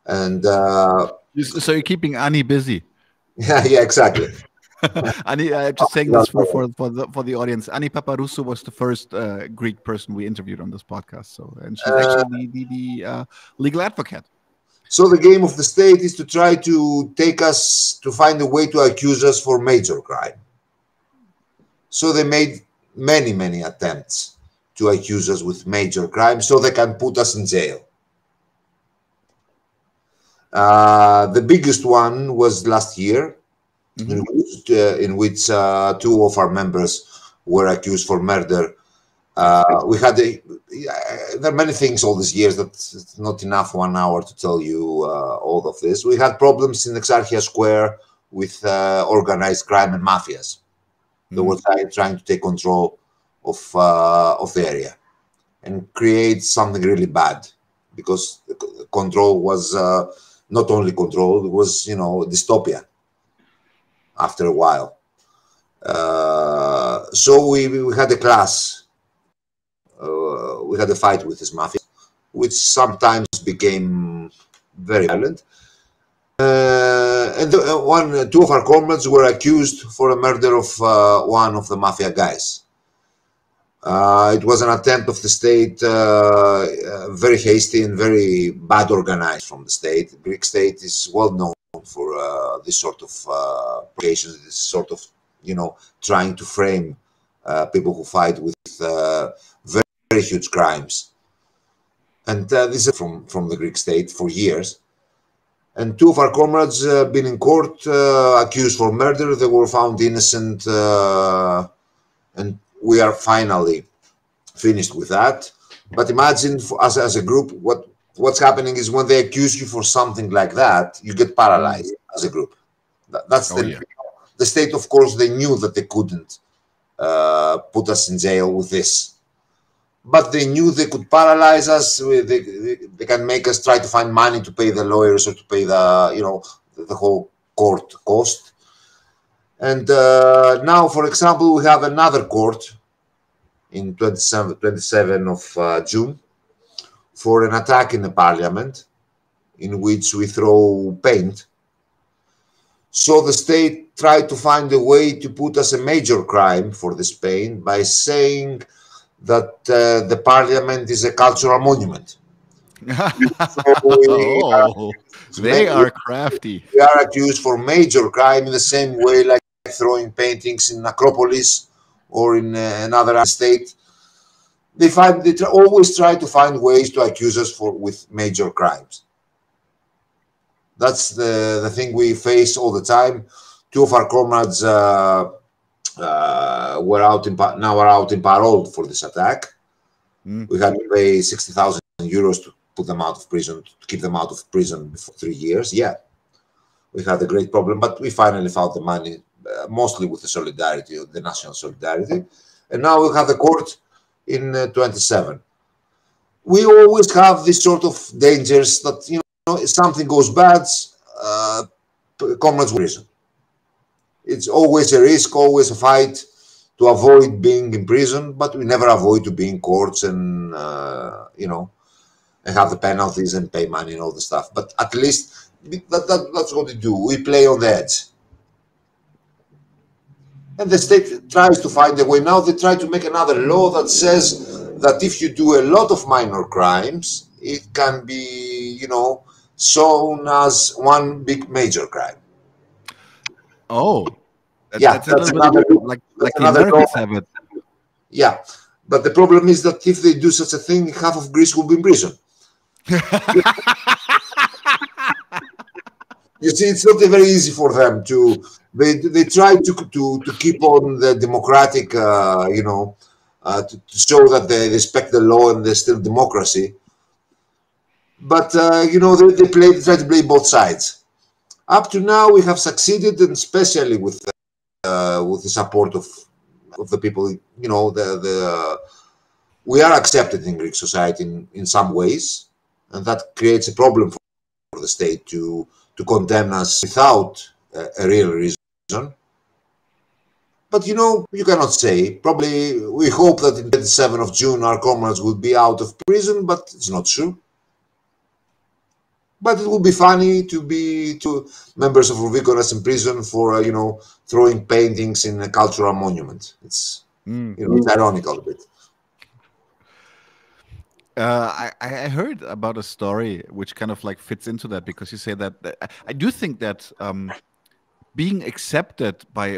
B: And
A: So you're keeping Ani busy.
B: yeah, exactly.
A: Ani, just saying this for the audience. Ani Paparoussou was the first Greek person we interviewed on this podcast. So, and she's
B: Uh,
A: actually the legal advocate.
B: so the game of the state is to try to take us to find a way to accuse us for major crime. So they made many attempts to accuse us with major crime so they can put us in jail. The biggest one was last year, in which two of our members were accused for murder. We had there are many things all these years that it's not enough 1 hour to tell you all of this. We had problems in Exarchia Square with organized crime and mafias. They were trying to take control of the area and create something really bad, because the control was not only control, it was, dystopia after a while. So we had a class, we had a fight with this mafia, which sometimes became very violent. And two of our comrades were accused for a murder of one of the mafia guys. It was an attempt of the state, very hasty and very bad organized from the state. The Greek state is well known for this sort of provocations, this sort of, trying to frame people who fight with very huge crimes. And this is from the Greek state for years. And two of our comrades been in court accused for murder. They were found innocent, and we are finally finished with that. But imagine, for us as a group, what's happening is when they accuse you for something like that, you get paralyzed as a group. That's the state. Of course, they knew that they couldn't put us in jail with this, but they knew they could paralyze us. They can make us try to find money to pay the lawyers or to pay the whole court cost. And now, for example, we have another court in 27 of June for an attack in the parliament in which we throw paint. So the state tried to find a way to put us a major crime for this paint by saying that the parliament is a cultural monument.
A: So they are crafty.
B: We are accused for major crime in the same way like throwing paintings in Acropolis or in another state. They always try to find ways to accuse us with major crimes. That's the thing we face all the time. Two of our comrades were out in parole for this attack. We had to pay 60,000 euros to put them out of prison, to keep them out of prison for 3 years. Yeah, we had a great problem, but we finally found the money, mostly with the solidarity, the national solidarity. And now we have the court in 27. We always have this sort of dangers that, if something goes bad, comrades will prison. It's always a risk, always a fight to avoid being in prison, but we never avoid to be in courts and, and have the penalties and pay money and all the stuff. But at least that's what we do. We play on the edge. And the state tries to find a way. Now they try to make another law that says that if you do a lot of minor crimes, it can be, shown as one big major crime.
A: Oh,
B: that's
A: a little bit like the Americans have it.
B: Yeah, but the problem is that if they do such a thing, half of Greece will be in prison. You see, it's not very easy for them to. They try to keep on the democratic, to show that they respect the law and there's still democracy. But they try to play both sides. Up to now, we have succeeded, and especially with the support of the people. We are accepted in Greek society in some ways, and that creates a problem for the state to condemn us without a real reason. But you cannot say. Probably we hope that in 27th of June our comrades will be out of prison, but it's not true. But it would be funny to be members of Rouvikonas in prison for throwing paintings in a cultural monument. It's it's ironical a bit.
A: I heard about a story which kind of like fits into that, because you say that I do think that being accepted by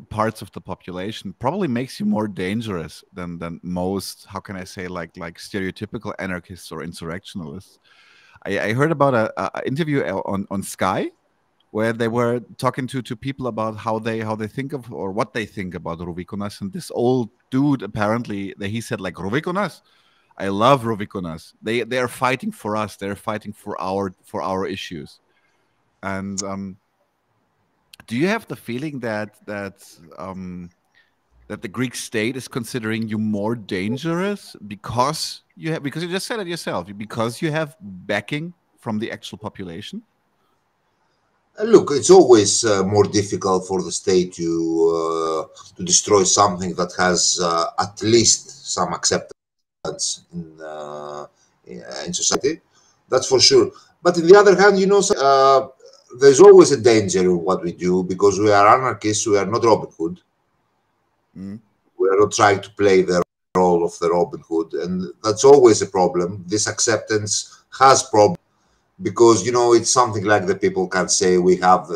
A: parts of the population probably makes you more dangerous than most, how can I say, like stereotypical anarchists or insurrectionalists. I heard about a interview on Sky where they were talking to people about how they think of, or what they think about Rouvikonas, and this old dude, apparently he said, like, Rouvikonas, I love Rouvikonas. They are fighting for us. They're fighting for our issues. And do you have the feeling that the Greek state is considering you more dangerous because you just said it yourself, because you have backing from the actual population?
B: Look, it's always more difficult for the state to destroy something that has at least some acceptance in society. That's for sure. But on the other hand, there's always a danger in what we do, because we are anarchists. We are not Robin Hood. We are not trying to play the role of the Robin Hood, and that's always a problem. This acceptance has problems, because it's something like the people can say we have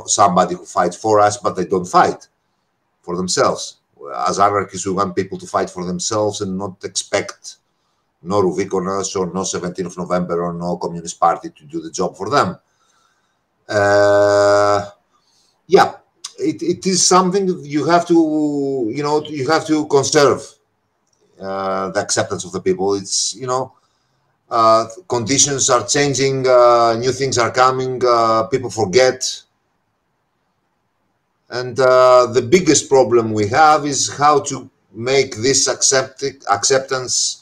B: somebody who fights for us, but they don't fight for themselves. As anarchists, we want people to fight for themselves and not expect no Rouvikonas or no 17th of November or no Communist Party to do the job for them. Yeah, it is something you have to conserve the acceptance of the people. It's conditions are changing, new things are coming, people forget. And the biggest problem we have is how to make this acceptance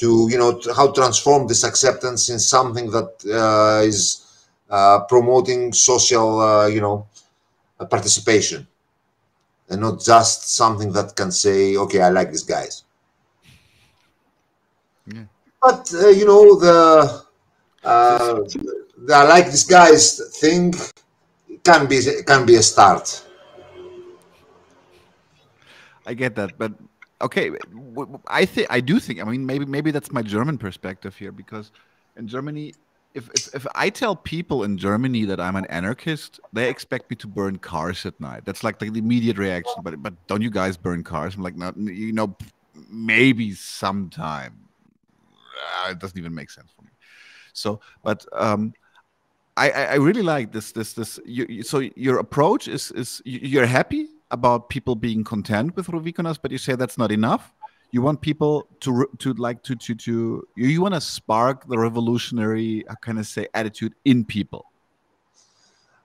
B: how to transform this acceptance in something that is promoting social, participation, and not just something that can say, okay, I like these guys.
A: Yeah.
B: But the I like these guys thing can be a start.
A: I get that, but okay, I do think. I mean, maybe that's my German perspective here, because in Germany, if I tell people in Germany that I'm an anarchist, they expect me to burn cars at night. That's like the immediate reaction. But don't you guys burn cars? I'm like, no, maybe sometime. It doesn't even make sense for me. So, but I really like this. So your approach is you're happy about people being content with Rouvikonas, but you say that's not enough. You want people to you want to spark the revolutionary, how can I say, attitude in people.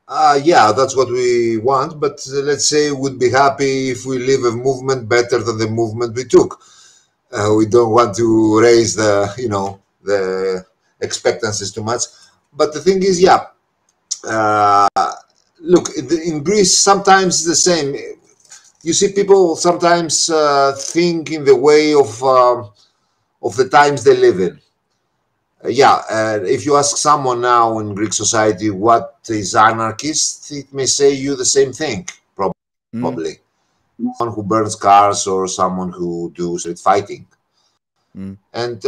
B: Yeah, that's what we want. But let's say we'd be happy if we leave a movement better than the movement we took. We don't want to raise the expectancies too much. But the thing is, yeah, look, in Greece, sometimes it's the same. You see, people sometimes think in the way of the times they live in. If you ask someone now in Greek society what is anarchist, it may say you the same thing, probably. Someone who burns cars or someone who do street fighting. And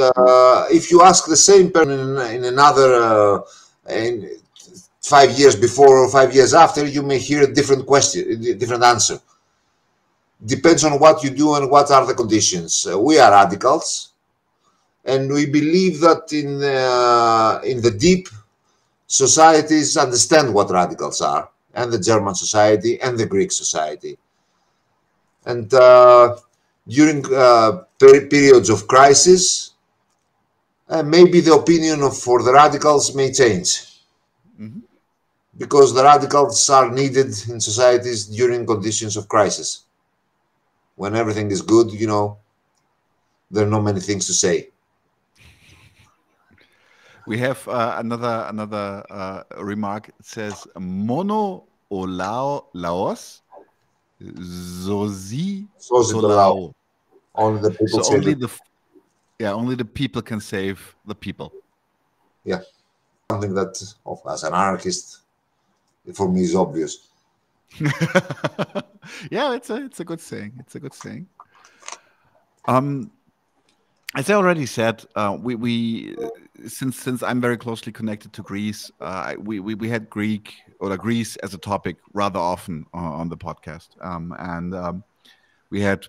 B: if you ask the same person in another, in 5 years before or 5 years after, you may hear a different question, a different answer. Depends on what you do and what are the conditions. We are radicals, and we believe that in the deep, societies understand what radicals are, and the German society and the Greek society. And during periods of crisis, maybe the opinion for the radicals may change.
A: Mm-hmm.
B: Because the radicals are needed in societies during conditions of crisis. When everything is good, you know, there are not many things to say.
A: We have another remark. It says mono o laos zozi zolao.
B: Only the people
A: So
B: save
A: only
B: the
A: only the people can save the people.
B: Yeah, something that, as an anarchist, for me is obvious.
A: Yeah, it's a good saying. It's a good saying. As I already said, we since I'm very closely connected to Greece, we had Greece as a topic rather often on the podcast, and we had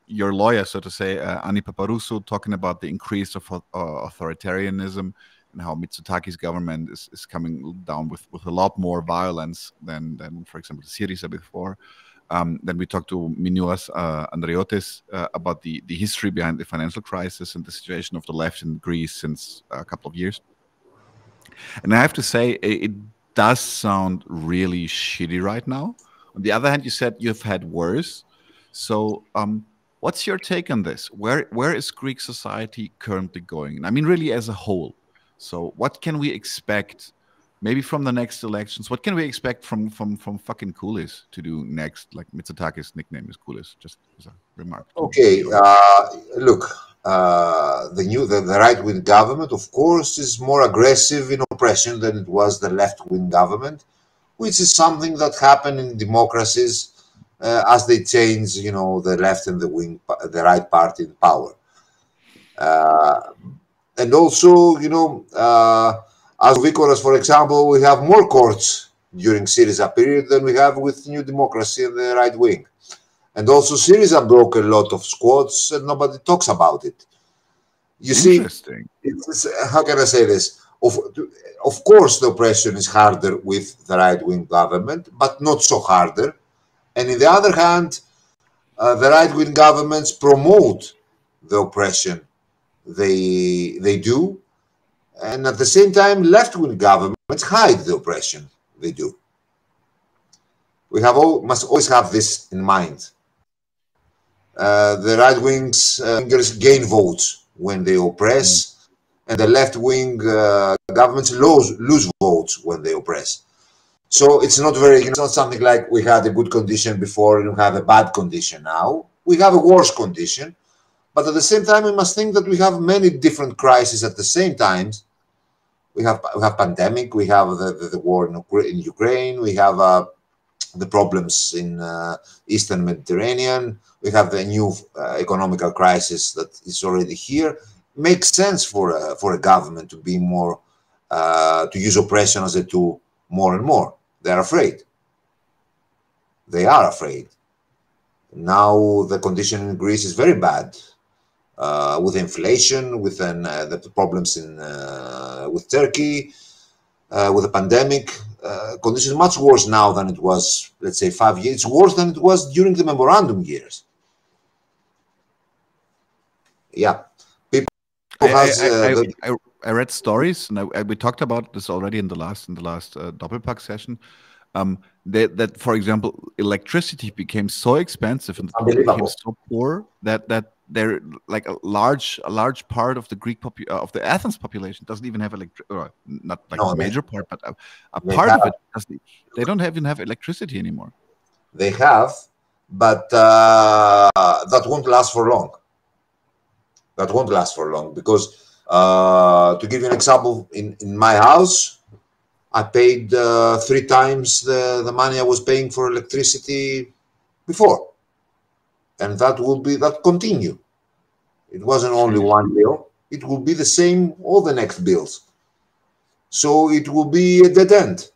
A: your lawyer, so to say, Ani Paparoussou, talking about the increase of authoritarianism and how Mitsotaki's government is coming down with a lot more violence than for example, Syriza before. Then we talked to Minouas Andriotis about the history behind the financial crisis and the situation of the left in Greece since a couple of years. And I have to say, it does sound really shitty right now. On the other hand, you said you've had worse. So what's your take on this? Where is Greek society currently going? I mean, really as a whole. So what can we expect maybe from the next elections? What can we expect from fucking Koulis to do next? Like Mitsotakis' nickname is Koulis, just as a remark.
B: Okay, look, the right-wing government, of course, is more aggressive in oppression than it was the left-wing government, which is something that happened in democracies as they change, you know, the left and the right party in power. And also, you know, as Rouvikonas, for example, we have more courts during Syriza period than we have with New Democracy and the right wing. And also Syriza broke a lot of squads and nobody talks about it. You see, how can I say this? Of course, the oppression is harder with the right-wing government, but not so harder. And on the other hand, the right-wing governments promote the oppression they do. And at the same time, left-wing governments hide the oppression they do. We must always have this in mind. The right-wingers gain votes when they oppress, and the left-wing governments lose votes when they oppress. So it's not it's not something like we had a good condition before and we have a bad condition now. We have a worse condition, but at the same time, we must think that we have many different crises at the same time. We have pandemic, we have the war in Ukraine, we have the problems in Eastern Mediterranean, we have the new economical crisis that is already here. Makes sense for a government to be more to use oppression as a tool more and more. They are afraid. They are afraid. Now the condition in Greece is very bad. With inflation, with the problems with Turkey, with the pandemic, condition is much worse now than it was, let's say, 5 years. It's worse than it was during the memorandum years. Yeah, people.
A: I read stories, and we talked about this already in the last Doppelpack session. That, for example, electricity became so expensive and people became so poor that they're like a large part of the Greek of the Athens population doesn't even have not like a major part, but a part of it they don't even have electricity anymore.
B: They have, but that won't last for long. That won't last for long because to give you an example, in my house, I paid 3 times the money I was paying for electricity before, and that will continue. It wasn't only one bill; it will be the same all the next bills. So it will be a dead end.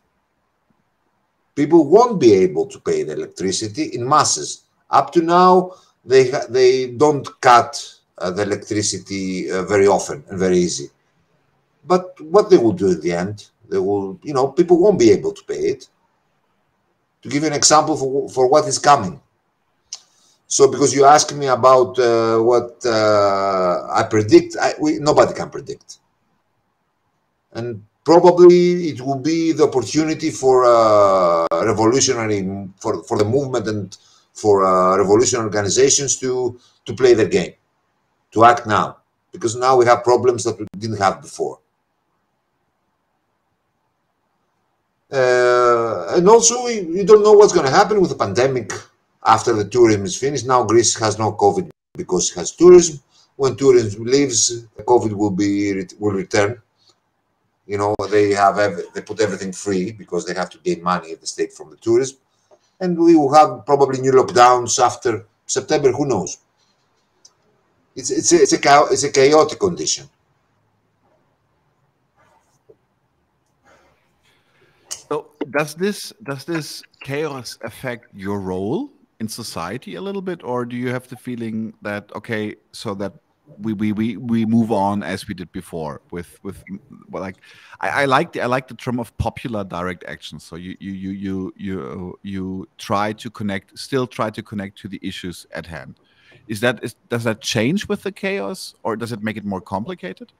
B: People won't be able to pay the electricity in masses. Up to now, they don't cut the electricity very often and very easy. But what they will do in the end, they will, people won't be able to pay it. To give you an example for what is coming. So because you asked me about what I predict, nobody can predict. And probably it will be the opportunity for for the movement and for revolutionary organizations to play their game, to act now, because now we have problems that we didn't have before. And also, you don't know what's going to happen with the pandemic after the tourism is finished. Now Greece has no COVID because it has tourism. When tourism leaves, COVID will return. They put everything free because they have to gain money at the state from the tourism, and we will have probably new lockdowns after September. Who knows? It's a chaotic condition.
A: So does this chaos affect your role in society a little bit, or do you have the feeling that okay, so that we move on as we did before with well, like I like the term of popular direct action. So you still try to connect to the issues at hand. Does that change with the chaos, or does it make it more complicated?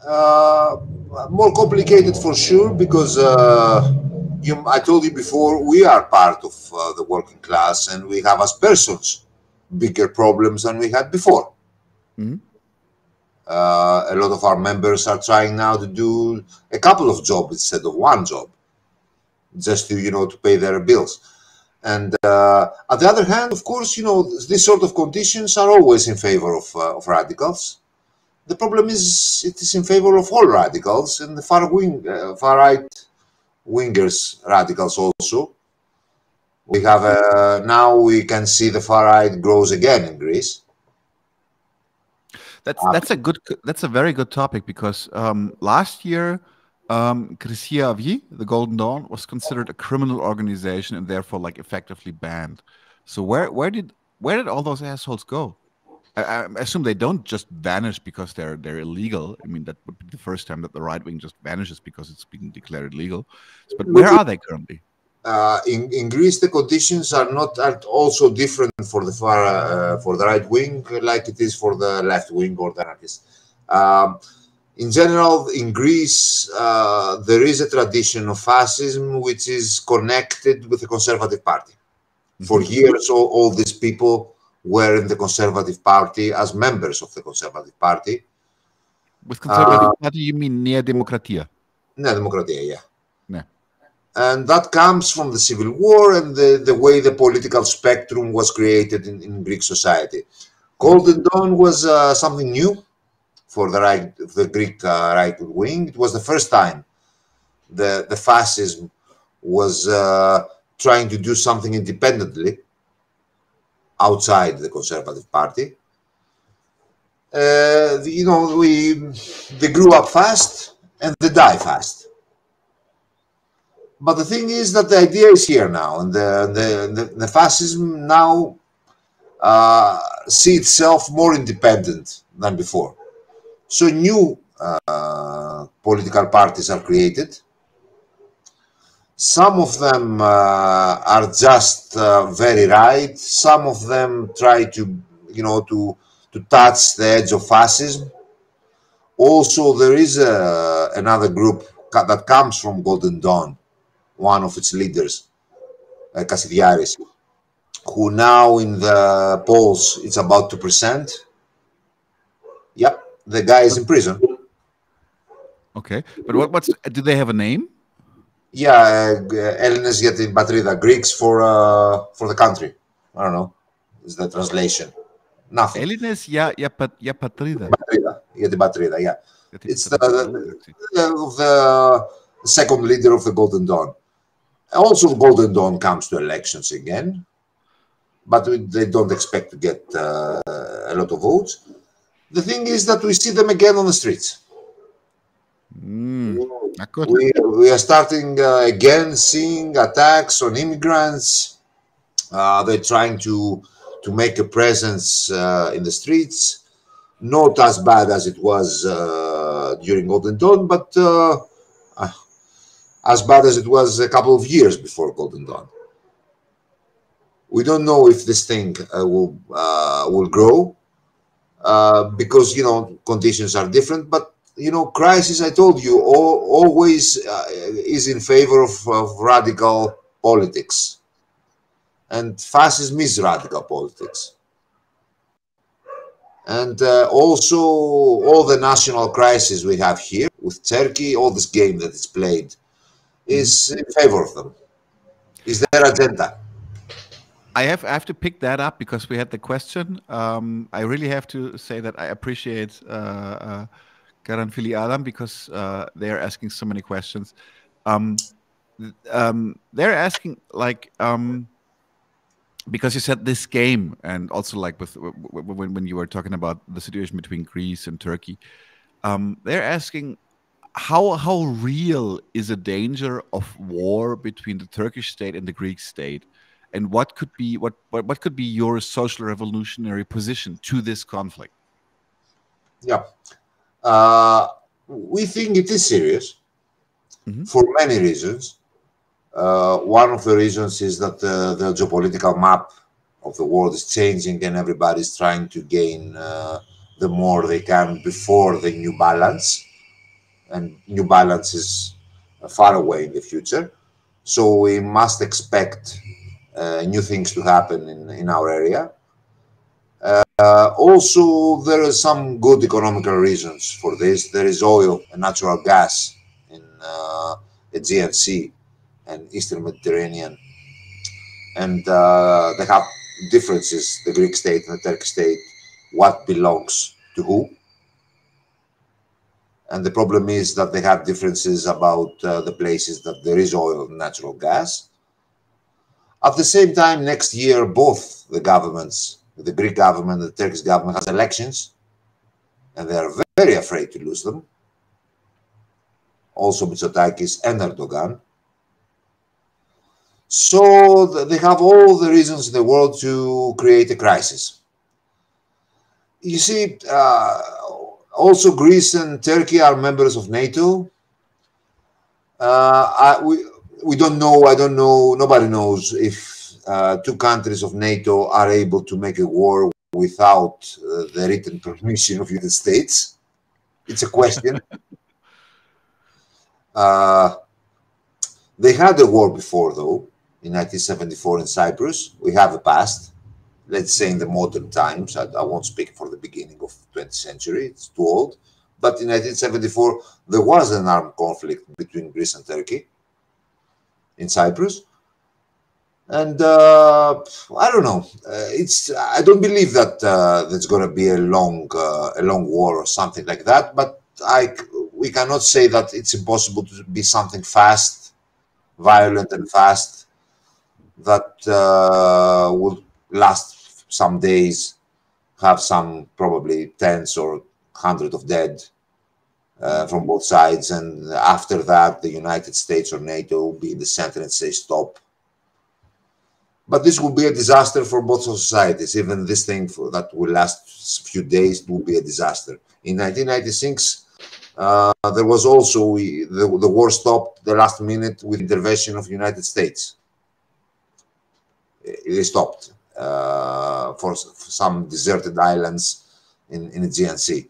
B: More complicated for sure, because I told you before, we are part of the working class, and we have as persons bigger problems than we had before.
A: Mm-hmm.
B: A lot of our members are trying now to do a couple of jobs instead of one job, just to pay their bills. And on the other hand, of course, these sort of conditions are always in favor of radicals. The problem is it is in favor of all radicals, and the far right wingers radicals also. We have now we can see the far right grows again in Greece.
A: That's a very good topic, because last year the Golden Dawn, was considered a criminal organization and therefore effectively banned. So where did all those assholes go? I assume they don't just vanish because they're illegal. I mean, that would be the first time that the right wing just vanishes because it's been declared illegal. But where are they currently?
B: In Greece, the conditions are also different for the right wing, like it is for the left wing or the anarchists. In general, in Greece, there is a tradition of fascism which is connected with the Conservative Party. For years, all these people were in the Conservative Party as members of the Conservative Party.
A: With Conservative Party, you mean Nea Demokratia?
B: Nea Demokratia, yeah.
A: Yeah.
B: And that comes from the Civil War and the way the political spectrum was created in Greek society. Golden Dawn was something new for the Greek right wing. It was the first time the fascism was trying to do something independently outside the Conservative Party. They grew up fast and they die fast. But the thing is that the idea is here now, and the fascism now see itself more independent than before. So new political parties are created. Some of them are just very right. Some of them try to touch the edge of fascism. Also, there is another group that comes from Golden Dawn, one of its leaders, Kassidiaris, who now in the polls it's about 2%. Yep, the guy is in prison.
A: Okay, but do they have a name?
B: Yeah, EINS για την πατρίδα, Greeks for the country. I don't know. Is the translation? Nothing.
A: EINS για πατρίδα.
B: Για την πατρίδα, yeah. It's the second leader of the Golden Dawn. Also, Golden Dawn comes to elections again, but they don't expect to get a lot of votes. The thing is that we see them again on the streets. We are starting again seeing attacks on immigrants. They're trying to make a presence in the streets, not as bad as it was during Golden Dawn, but as bad as it was a couple of years before Golden Dawn. We don't know if this thing will grow because conditions are different. But crisis, I told you, always is in favor of radical politics, and fascism is radical politics. And also all the national crises we have here with Turkey, all this game that is played is in favor of them, is their agenda.
A: I have to pick that up because we had the question. I really have to say that I appreciate Karanfili Adam because they're asking so many questions. They're asking because you said this game, and also like with when you were talking about the situation between Greece and Turkey, they're asking how real is a danger of war between the Turkish state and the Greek state, and what could be your social revolutionary position to this conflict?
B: Yeah, we think it is serious for many reasons. One of the reasons is that the geopolitical map of the world is changing, and everybody's trying to gain the more they can before the new balance. And new balance is far away in the future. So we must expect new things to happen in our area. Also, there are some good economical reasons for this. There is oil and natural gas in the Aegean Sea and Eastern Mediterranean. And they have differences, the Greek state and the Turkish state, what belongs to who. And the problem is that they have differences about the places that there is oil and natural gas. At the same time, next year, both the governments, the Greek government and the Turkish government, has elections, and they are very afraid to lose them. Also Mitsotakis and Erdogan. So they have all the reasons in the world to create a crisis. You see, also Greece and Turkey are members of NATO. We don't know, I don't know, nobody knows if two countries of NATO are able to make a war without the written permission of the United States. It's a question. They had a war before, though, in 1974 in Cyprus. We have a past, let's say in the modern times. I won't speak for the beginning of the 20th century, it's too old. But in 1974, there was an armed conflict between Greece and Turkey in Cyprus. And I don't know. I don't believe that there's going to be a long war or something like that. But we cannot say that it's impossible to be something fast, violent and fast, that will last some days, have some probably tens or hundreds of dead from both sides, and after that the United States or NATO will be in the center and say stop. But this will be a disaster for both societies. Even this thing that will last a few days will be a disaster. In 1996, there was also the war stopped the last minute with intervention of the United States. They stopped for some deserted islands in the Aegean Sea.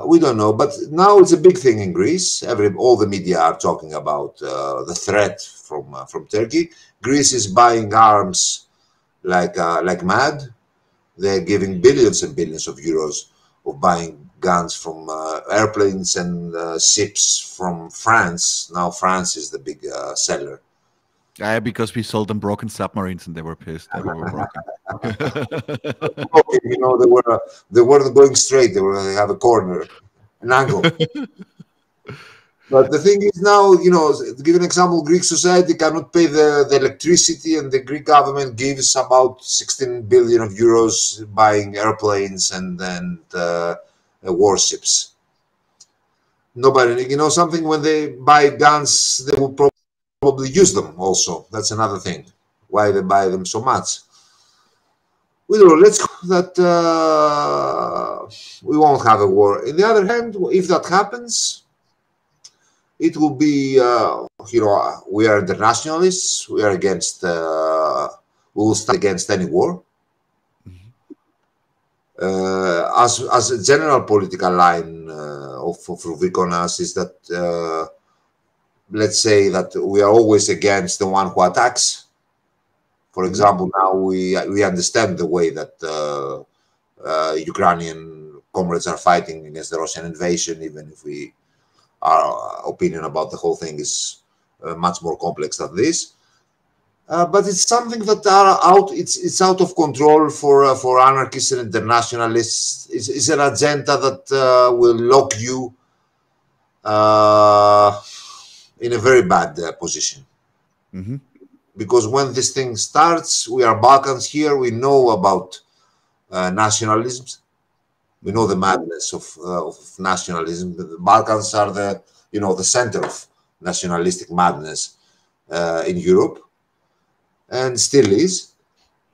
B: We don't know, but now it's a big thing in Greece. All the media are talking about the threat from Turkey. Greece is buying arms like mad. They're giving billions and billions of euros of buying guns from airplanes and ships from France. Now France is the big seller.
A: Yeah, because we sold them broken submarines and they were pissed that we were broken.
B: You know, they weren't going straight. They have a corner, an angle. But the thing is now, you know, to give an example, Greek society cannot pay the electricity, and the Greek government gives about 16 billion of euros buying airplanes and warships. Nobody, you know, something, when they buy guns, they will probably use them also. That's another thing, why they buy them so much. let's hope that we won't have a war. On the other hand, if that happens, it will be, we are the nationalists. We are against. We will stand against any war. As a general political line of Rouvikonas is that, let's say that we are always against the one who attacks. For example, now we understand the way that Ukrainian comrades are fighting against the Russian invasion, even if our opinion about the whole thing is much more complex than this. But it's something that it's out of control for anarchists and internationalists. It's an agenda that will lock you in a very bad position. Because when this thing starts, we are Balkans here. We know about nationalisms. We know the madness of nationalism. The Balkans are the center of nationalistic madness in Europe, and still is.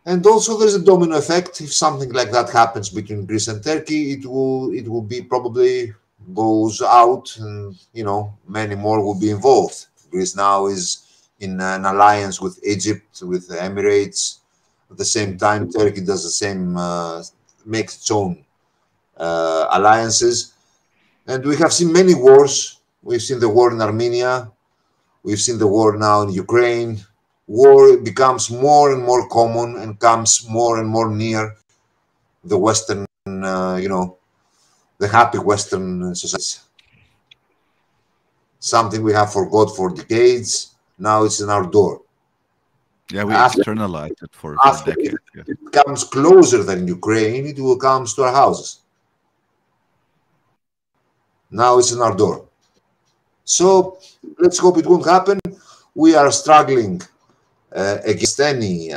B: And also there's a domino effect. If something like that happens between Greece and Turkey, it will be probably goes out, and many more will be involved. Greece now is in an alliance with Egypt, with the Emirates. At the same time, Turkey does the same, makes its own alliances. And we have seen many wars. We've seen the war in Armenia. We've seen the war now in Ukraine. War becomes more and more common and comes more and more near the Western, the happy Western society. Something we have forgot for decades. Now it's in our door.
A: Yeah, we externalized it for decades.
B: It comes closer than Ukraine, it will come to our houses. Now it's in our door. So let's hope it won't happen. We are struggling against any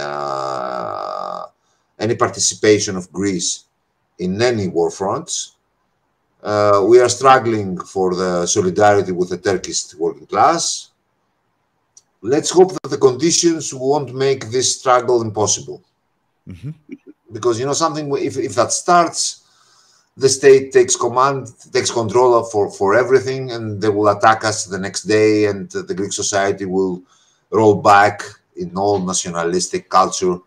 B: participation of Greece in any war fronts. We are struggling for the solidarity with the Turkish working class. Let's hope that the conditions won't make this struggle impossible. Because something, if that starts, the state takes command, takes control for everything, and they will attack us the next day, and the Greek society will roll back in all nationalistic culture,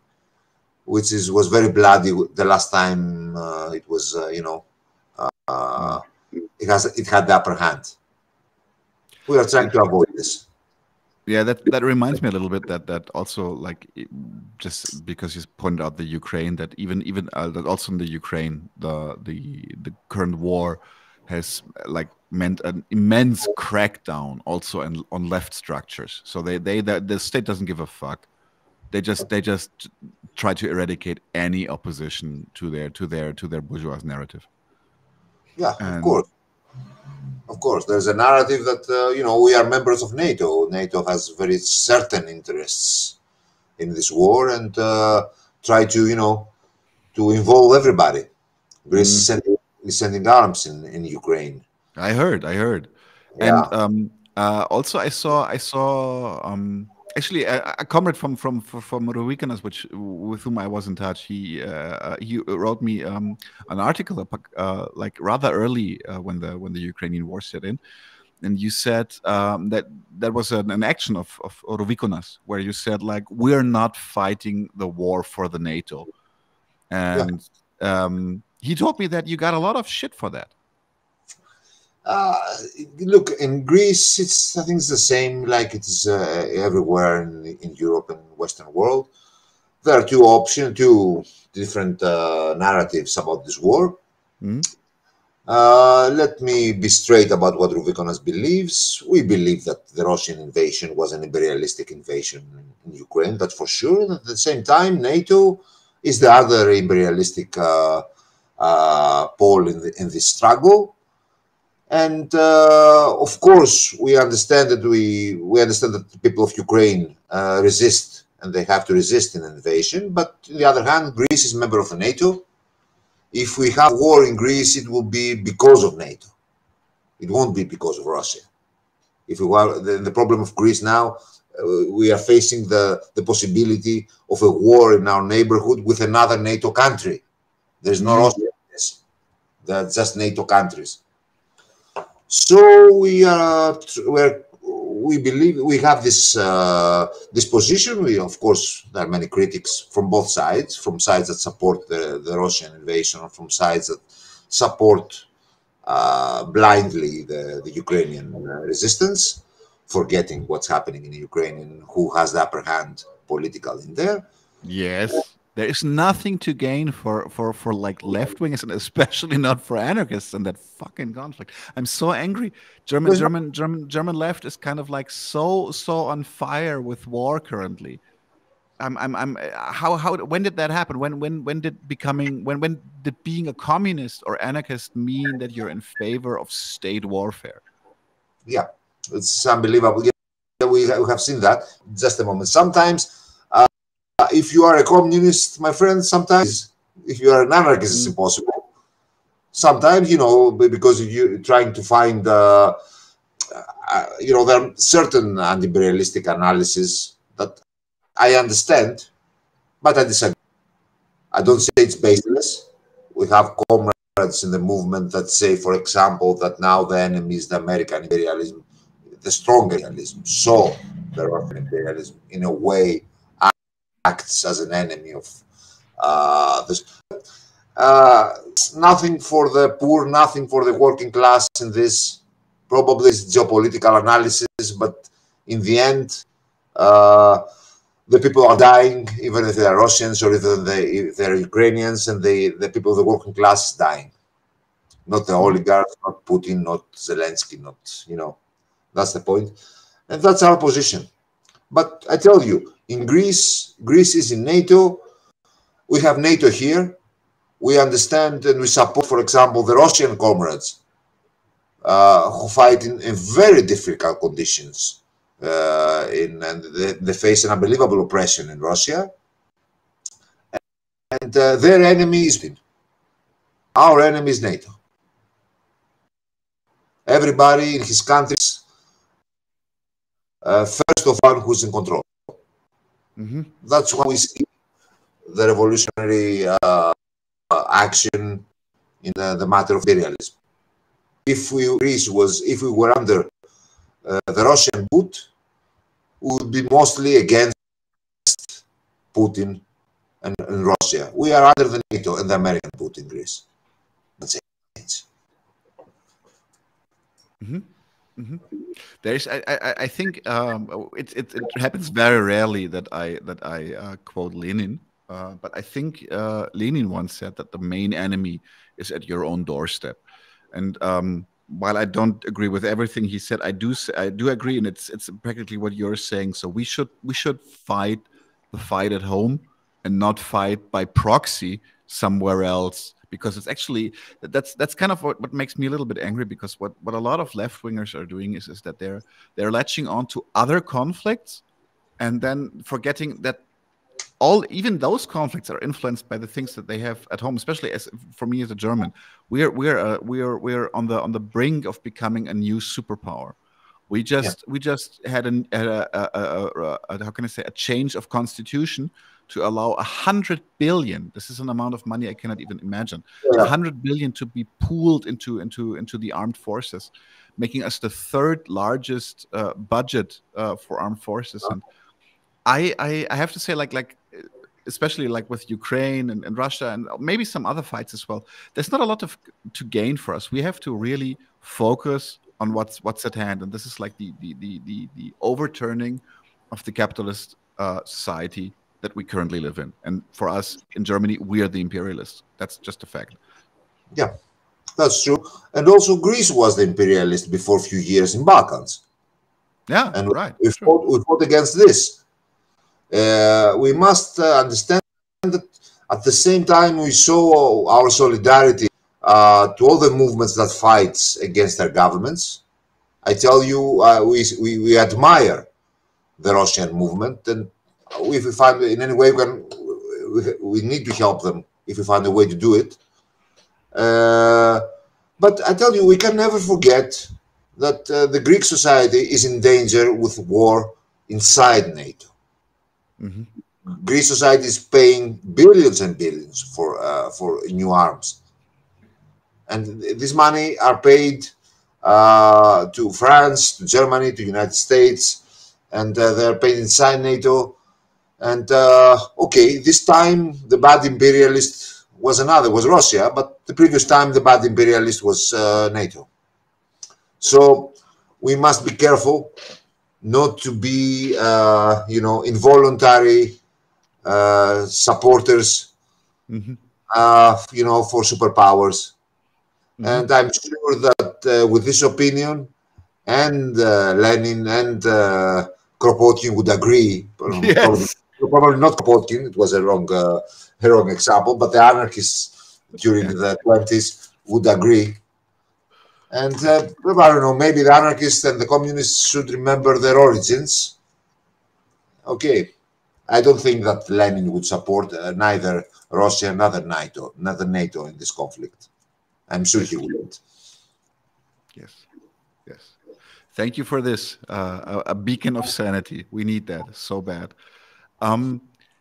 B: which was very bloody the last time it was, it had the upper hand. We are trying to avoid this.
A: Yeah, that reminds me a little bit that also, like, just because you pointed out the Ukraine, that even that also in the Ukraine, the current war has meant an immense crackdown also on left structures. So the state doesn't give a fuck. They just try to eradicate any opposition to their bourgeois narrative.
B: Yeah, of course, there's a narrative that we are members of NATO. NATO has very certain interests in this war, and try to involve everybody. Greece is sending arms in Ukraine.
A: I heard.
B: Yeah.
A: And also I saw actually a comrade from Rouvikonas, with whom I was in touch. He wrote me an article like rather early when the Ukrainian war set in, and you said that was an action of Rouvikonas, where you said, like, we're not fighting the war for the NATO, and he told me that you got a lot of shit for that.
B: Look, in Greece, I think it's the same like it is everywhere in Europe and Western world. There are two different narratives about this war. Let me be straight about what Rouvikonas believes. We believe that the Russian invasion was an imperialistic invasion in Ukraine, that's for sure. And at the same time, NATO is the other imperialistic pole in this struggle. And of course, we understand that the people of Ukraine resist, and they have to resist an invasion. But on the other hand, Greece is a member of the NATO. If we have war in Greece, it will be because of NATO. It won't be because of Russia. If we were, the problem of Greece now, we are facing the possibility of a war in our neighborhood with another NATO country. There's no Russia in this. They're just NATO countries. So we believe we have this this position. We, of course, there are many critics from both sides, from sides that support the Russian invasion, or from sides that support blindly the Ukrainian resistance, forgetting what's happening in Ukraine and who has the upper hand political in there.
A: Yes. There is nothing to gain for like left wingers, and especially not for anarchists in that fucking conflict. I'm so angry. German left is kind of like so on fire with war currently. When did that happen? When did being a communist or anarchist mean that you're in favor of state warfare?
B: Yeah, it's unbelievable. Yeah, we have seen that. Just a moment. Sometimes. If you are a communist, my friend, sometimes if you are an anarchist, it's impossible. Sometimes, you know, because you're trying to find, you know, there are certain anti-imperialistic analysis that I understand, but I disagree. I don't say it's baseless. We have comrades in the movement that say, for example, that now the enemy is the American imperialism, the strong imperialism. So the Russian imperialism, in a way, acts as an enemy of this. Nothing for the poor, nothing for the working class in this. Probably it's geopolitical analysis, but in the end, the people are dying, even if they are Russians or if they're Ukrainians, and the people of the working class is dying. Not the oligarchs, not Putin, not Zelensky, not, you know, that's the point. And that's our position. But I tell you, in Greece is in NATO. We have NATO here. We understand and we support, for example, the Russian comrades who fight in very difficult conditions. And they face an unbelievable oppression in Russia. And their enemy is Putin. Our enemy is NATO. Everybody in his countries, first of all, who's in control. That's why we see the revolutionary action in the matter of imperialism. If we were under the Russian boot, we would be mostly against Putin and Russia. We are under the NATO and the American boot in Greece. That's it.
A: There's, I think it happens very rarely that I quote Lenin, but I think Lenin once said that the main enemy is at your own doorstep. And while I don't agree with everything he said, I do agree, and it's practically what you're saying. So we should fight the fight at home and not fight by proxy somewhere else. Because it's actually, that's kind of what makes me a little bit angry, because what a lot of left-wingers are doing is that they're latching on to other conflicts and then forgetting that even those conflicts are influenced by the things that they have at home. Especially for me as a German, we're on the brink of becoming a new superpower. We just had how can I say, a change of constitution to allow 100 billion. This is an amount of money I cannot even imagine. 100 billion to be pooled into the armed forces, making us the third largest budget for armed forces. And I have to say, like especially like with Ukraine and Russia and maybe some other fights as well, there's not a lot to gain for us. We have to really focus on what's at hand, and this is like the overturning of the capitalist society that we currently live in. And for us in Germany, we are the imperialists. That's just a fact.
B: Yeah, that's true. And also Greece was the imperialist before a few years in Balkans.
A: Yeah,
B: and
A: right.
B: We fought against this. We must understand that at the same time we show our solidarity to all the movements that fights against their governments. I tell you, we admire the Russian movement, and if we find in any way we need to help them if we find a way to do it. But I tell you, we can never forget that the Greek society is in danger with war inside NATO.
A: Mm-hmm.
B: Greek society is paying billions and billions for new arms, and this money are paid to France, to Germany, to United States, and they are paid inside NATO. And okay, this time the bad imperialist was Russia, but the previous time the bad imperialist was NATO. So we must be careful not to be, involuntary supporters,
A: Mm-hmm.
B: For superpowers.
A: Mm-hmm.
B: And I'm sure that with this opinion, and Lenin and Kropotkin would agree.
A: Yes.
B: Probably not Kropotkin. It was a wrong example. But the anarchists during the 20s would agree. And I don't know. Maybe the anarchists and the communists should remember their origins. Okay, I don't think that Lenin would support neither Russia nor NATO in this conflict. I'm sure he wouldn't.
A: Yes. Yes. Thank you for this. A beacon of sanity. We need that so bad.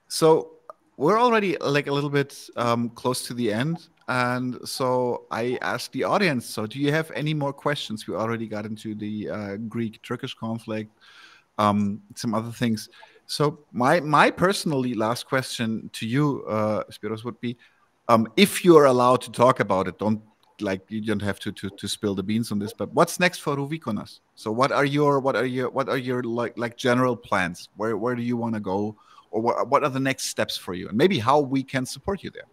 A: So we're already like a little bit close to the end. And so I asked the audience, so do you have any more questions? We already got into the Greek-Turkish conflict, some other things. So my personally last question to you, Spiros, would be, if you're allowed to talk about it, you don't have to spill the beans on this, but what's next for Rouvikonas? So what are your like general plans? Where do you want to go, or what are the next steps for you, and maybe how we can support you there?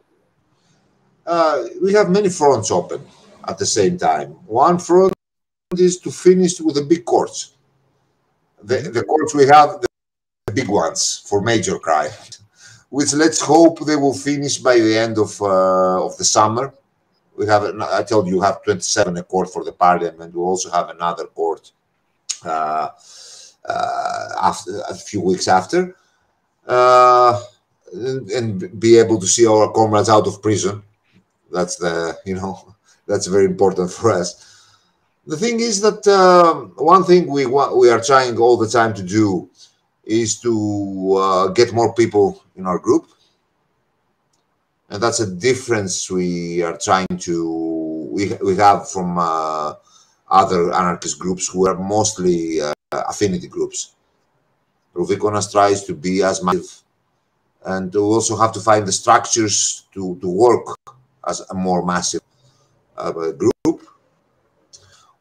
B: We have many fronts open at the same time. One front is to finish with the big courts. The courts we have, the big ones for major crimes, which let's hope they will finish by the end of the summer. We have, I told you, have 27 a court for the parliament. We also have another court after a few weeks after, and be able to see our comrades out of prison. That's that's very important for us. The thing is that one thing we are trying all the time to do is to get more people in our group, and that's a difference we are trying to we have from other anarchist groups who are mostly affinity groups. Rouvikonas tries to be as massive, and we also have to find the structures to work as a more massive group.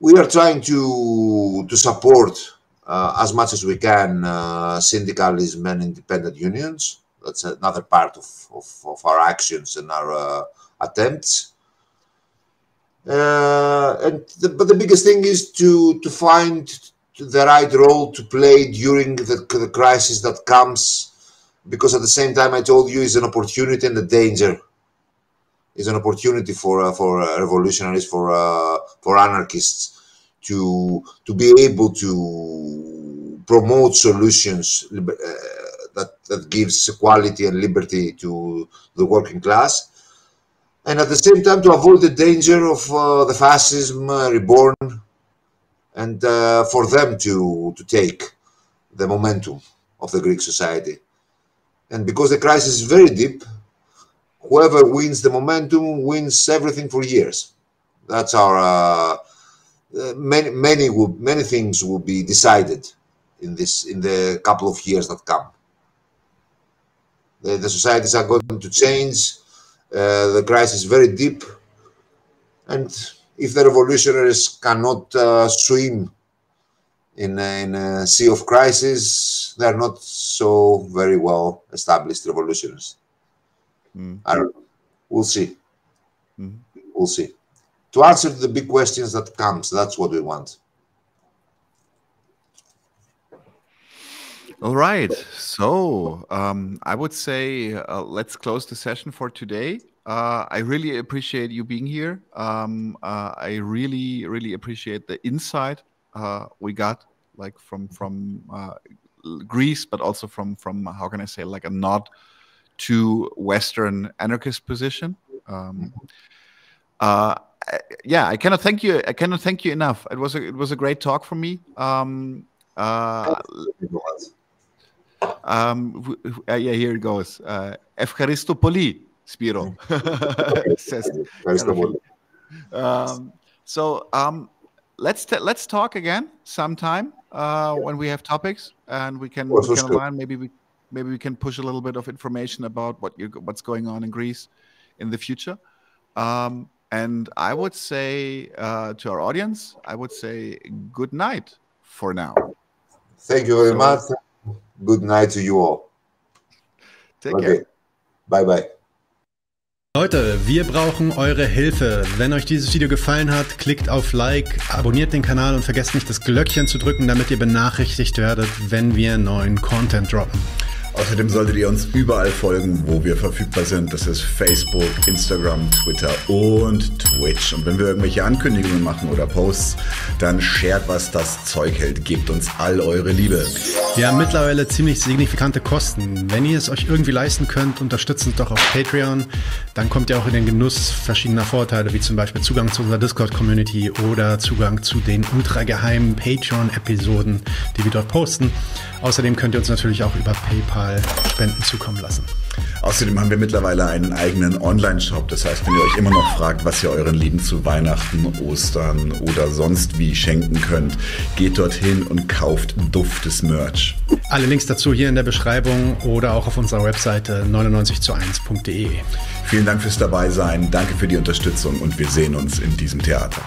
B: We are trying to support as much as we can syndicalism and independent unions. That's another part of our actions and our attempts. But the biggest thing is to find the right role to play during the crisis that comes, because at the same time, I told you, is an opportunity and a danger. Is an opportunity for revolutionaries, for anarchists to be able to promote solutions that gives equality and liberty to the working class, and at the same time to avoid the danger of the fascism reborn, and for them to take the momentum of the Greek society. And because the crisis is very deep, whoever wins the momentum wins everything for years. That's our many things will be decided in the couple of years that come. The societies are going to change. The crisis is very deep, and if the revolutionaries cannot swim in a sea of crisis, they are not so very well established revolutionaries. I don't know. We'll see. We'll see. To answer the big questions that comes, that's what we want.
A: All right. So I would say let's close the session for today. I really appreciate you being here. I really, really appreciate the insight we got, like from Greece, but also from how can I say, like a nod to Western anarchist position. Yeah, I cannot thank you. I cannot thank you enough. It was a great talk for me. Yeah, here it goes. Evcharistopouli, Spiro. Says let's talk again sometime when we have topics and we can align. Maybe we can push a little bit of information about what's going on in Greece in the future. And I would say to our audience, I would say good night for now.
B: Thank you very much. Good night to you all.
A: Take care.
B: Bye bye.
C: Leute, wir brauchen eure Hilfe. Wenn euch dieses Video gefallen hat, klickt auf Like, abonniert den Kanal und vergesst nicht das Glöckchen zu drücken, damit ihr benachrichtigt werdet, wenn wir neuen Content droppen.
A: Außerdem solltet ihr uns überall folgen, wo wir verfügbar sind. Das ist Facebook, Instagram, Twitter und Twitch. Und wenn wir irgendwelche Ankündigungen machen oder Posts, dann shared, was das Zeug hält. Gebt uns all eure Liebe.
C: Wir haben mittlerweile ziemlich signifikante Kosten. Wenn ihr es euch irgendwie leisten könnt, unterstützt uns doch auf Patreon. Dann kommt ihr auch in den Genuss verschiedener Vorteile, wie zum Beispiel Zugang zu unserer Discord-Community oder Zugang zu den ultrageheimen Patreon-Episoden, die wir dort posten. Außerdem könnt ihr uns natürlich auch über PayPal Spenden zukommen lassen.
A: Außerdem haben wir mittlerweile einen eigenen Online-Shop. Das heißt, wenn ihr euch immer noch fragt, was ihr euren Lieben zu Weihnachten, Ostern oder sonst wie schenken könnt, geht dorthin und kauft duftes Merch.
C: Alle Links dazu hier in der Beschreibung oder auch auf unserer Webseite 99zu1.de.
A: Vielen Dank fürs Dabeisein, danke für die Unterstützung und wir sehen uns in diesem Theater.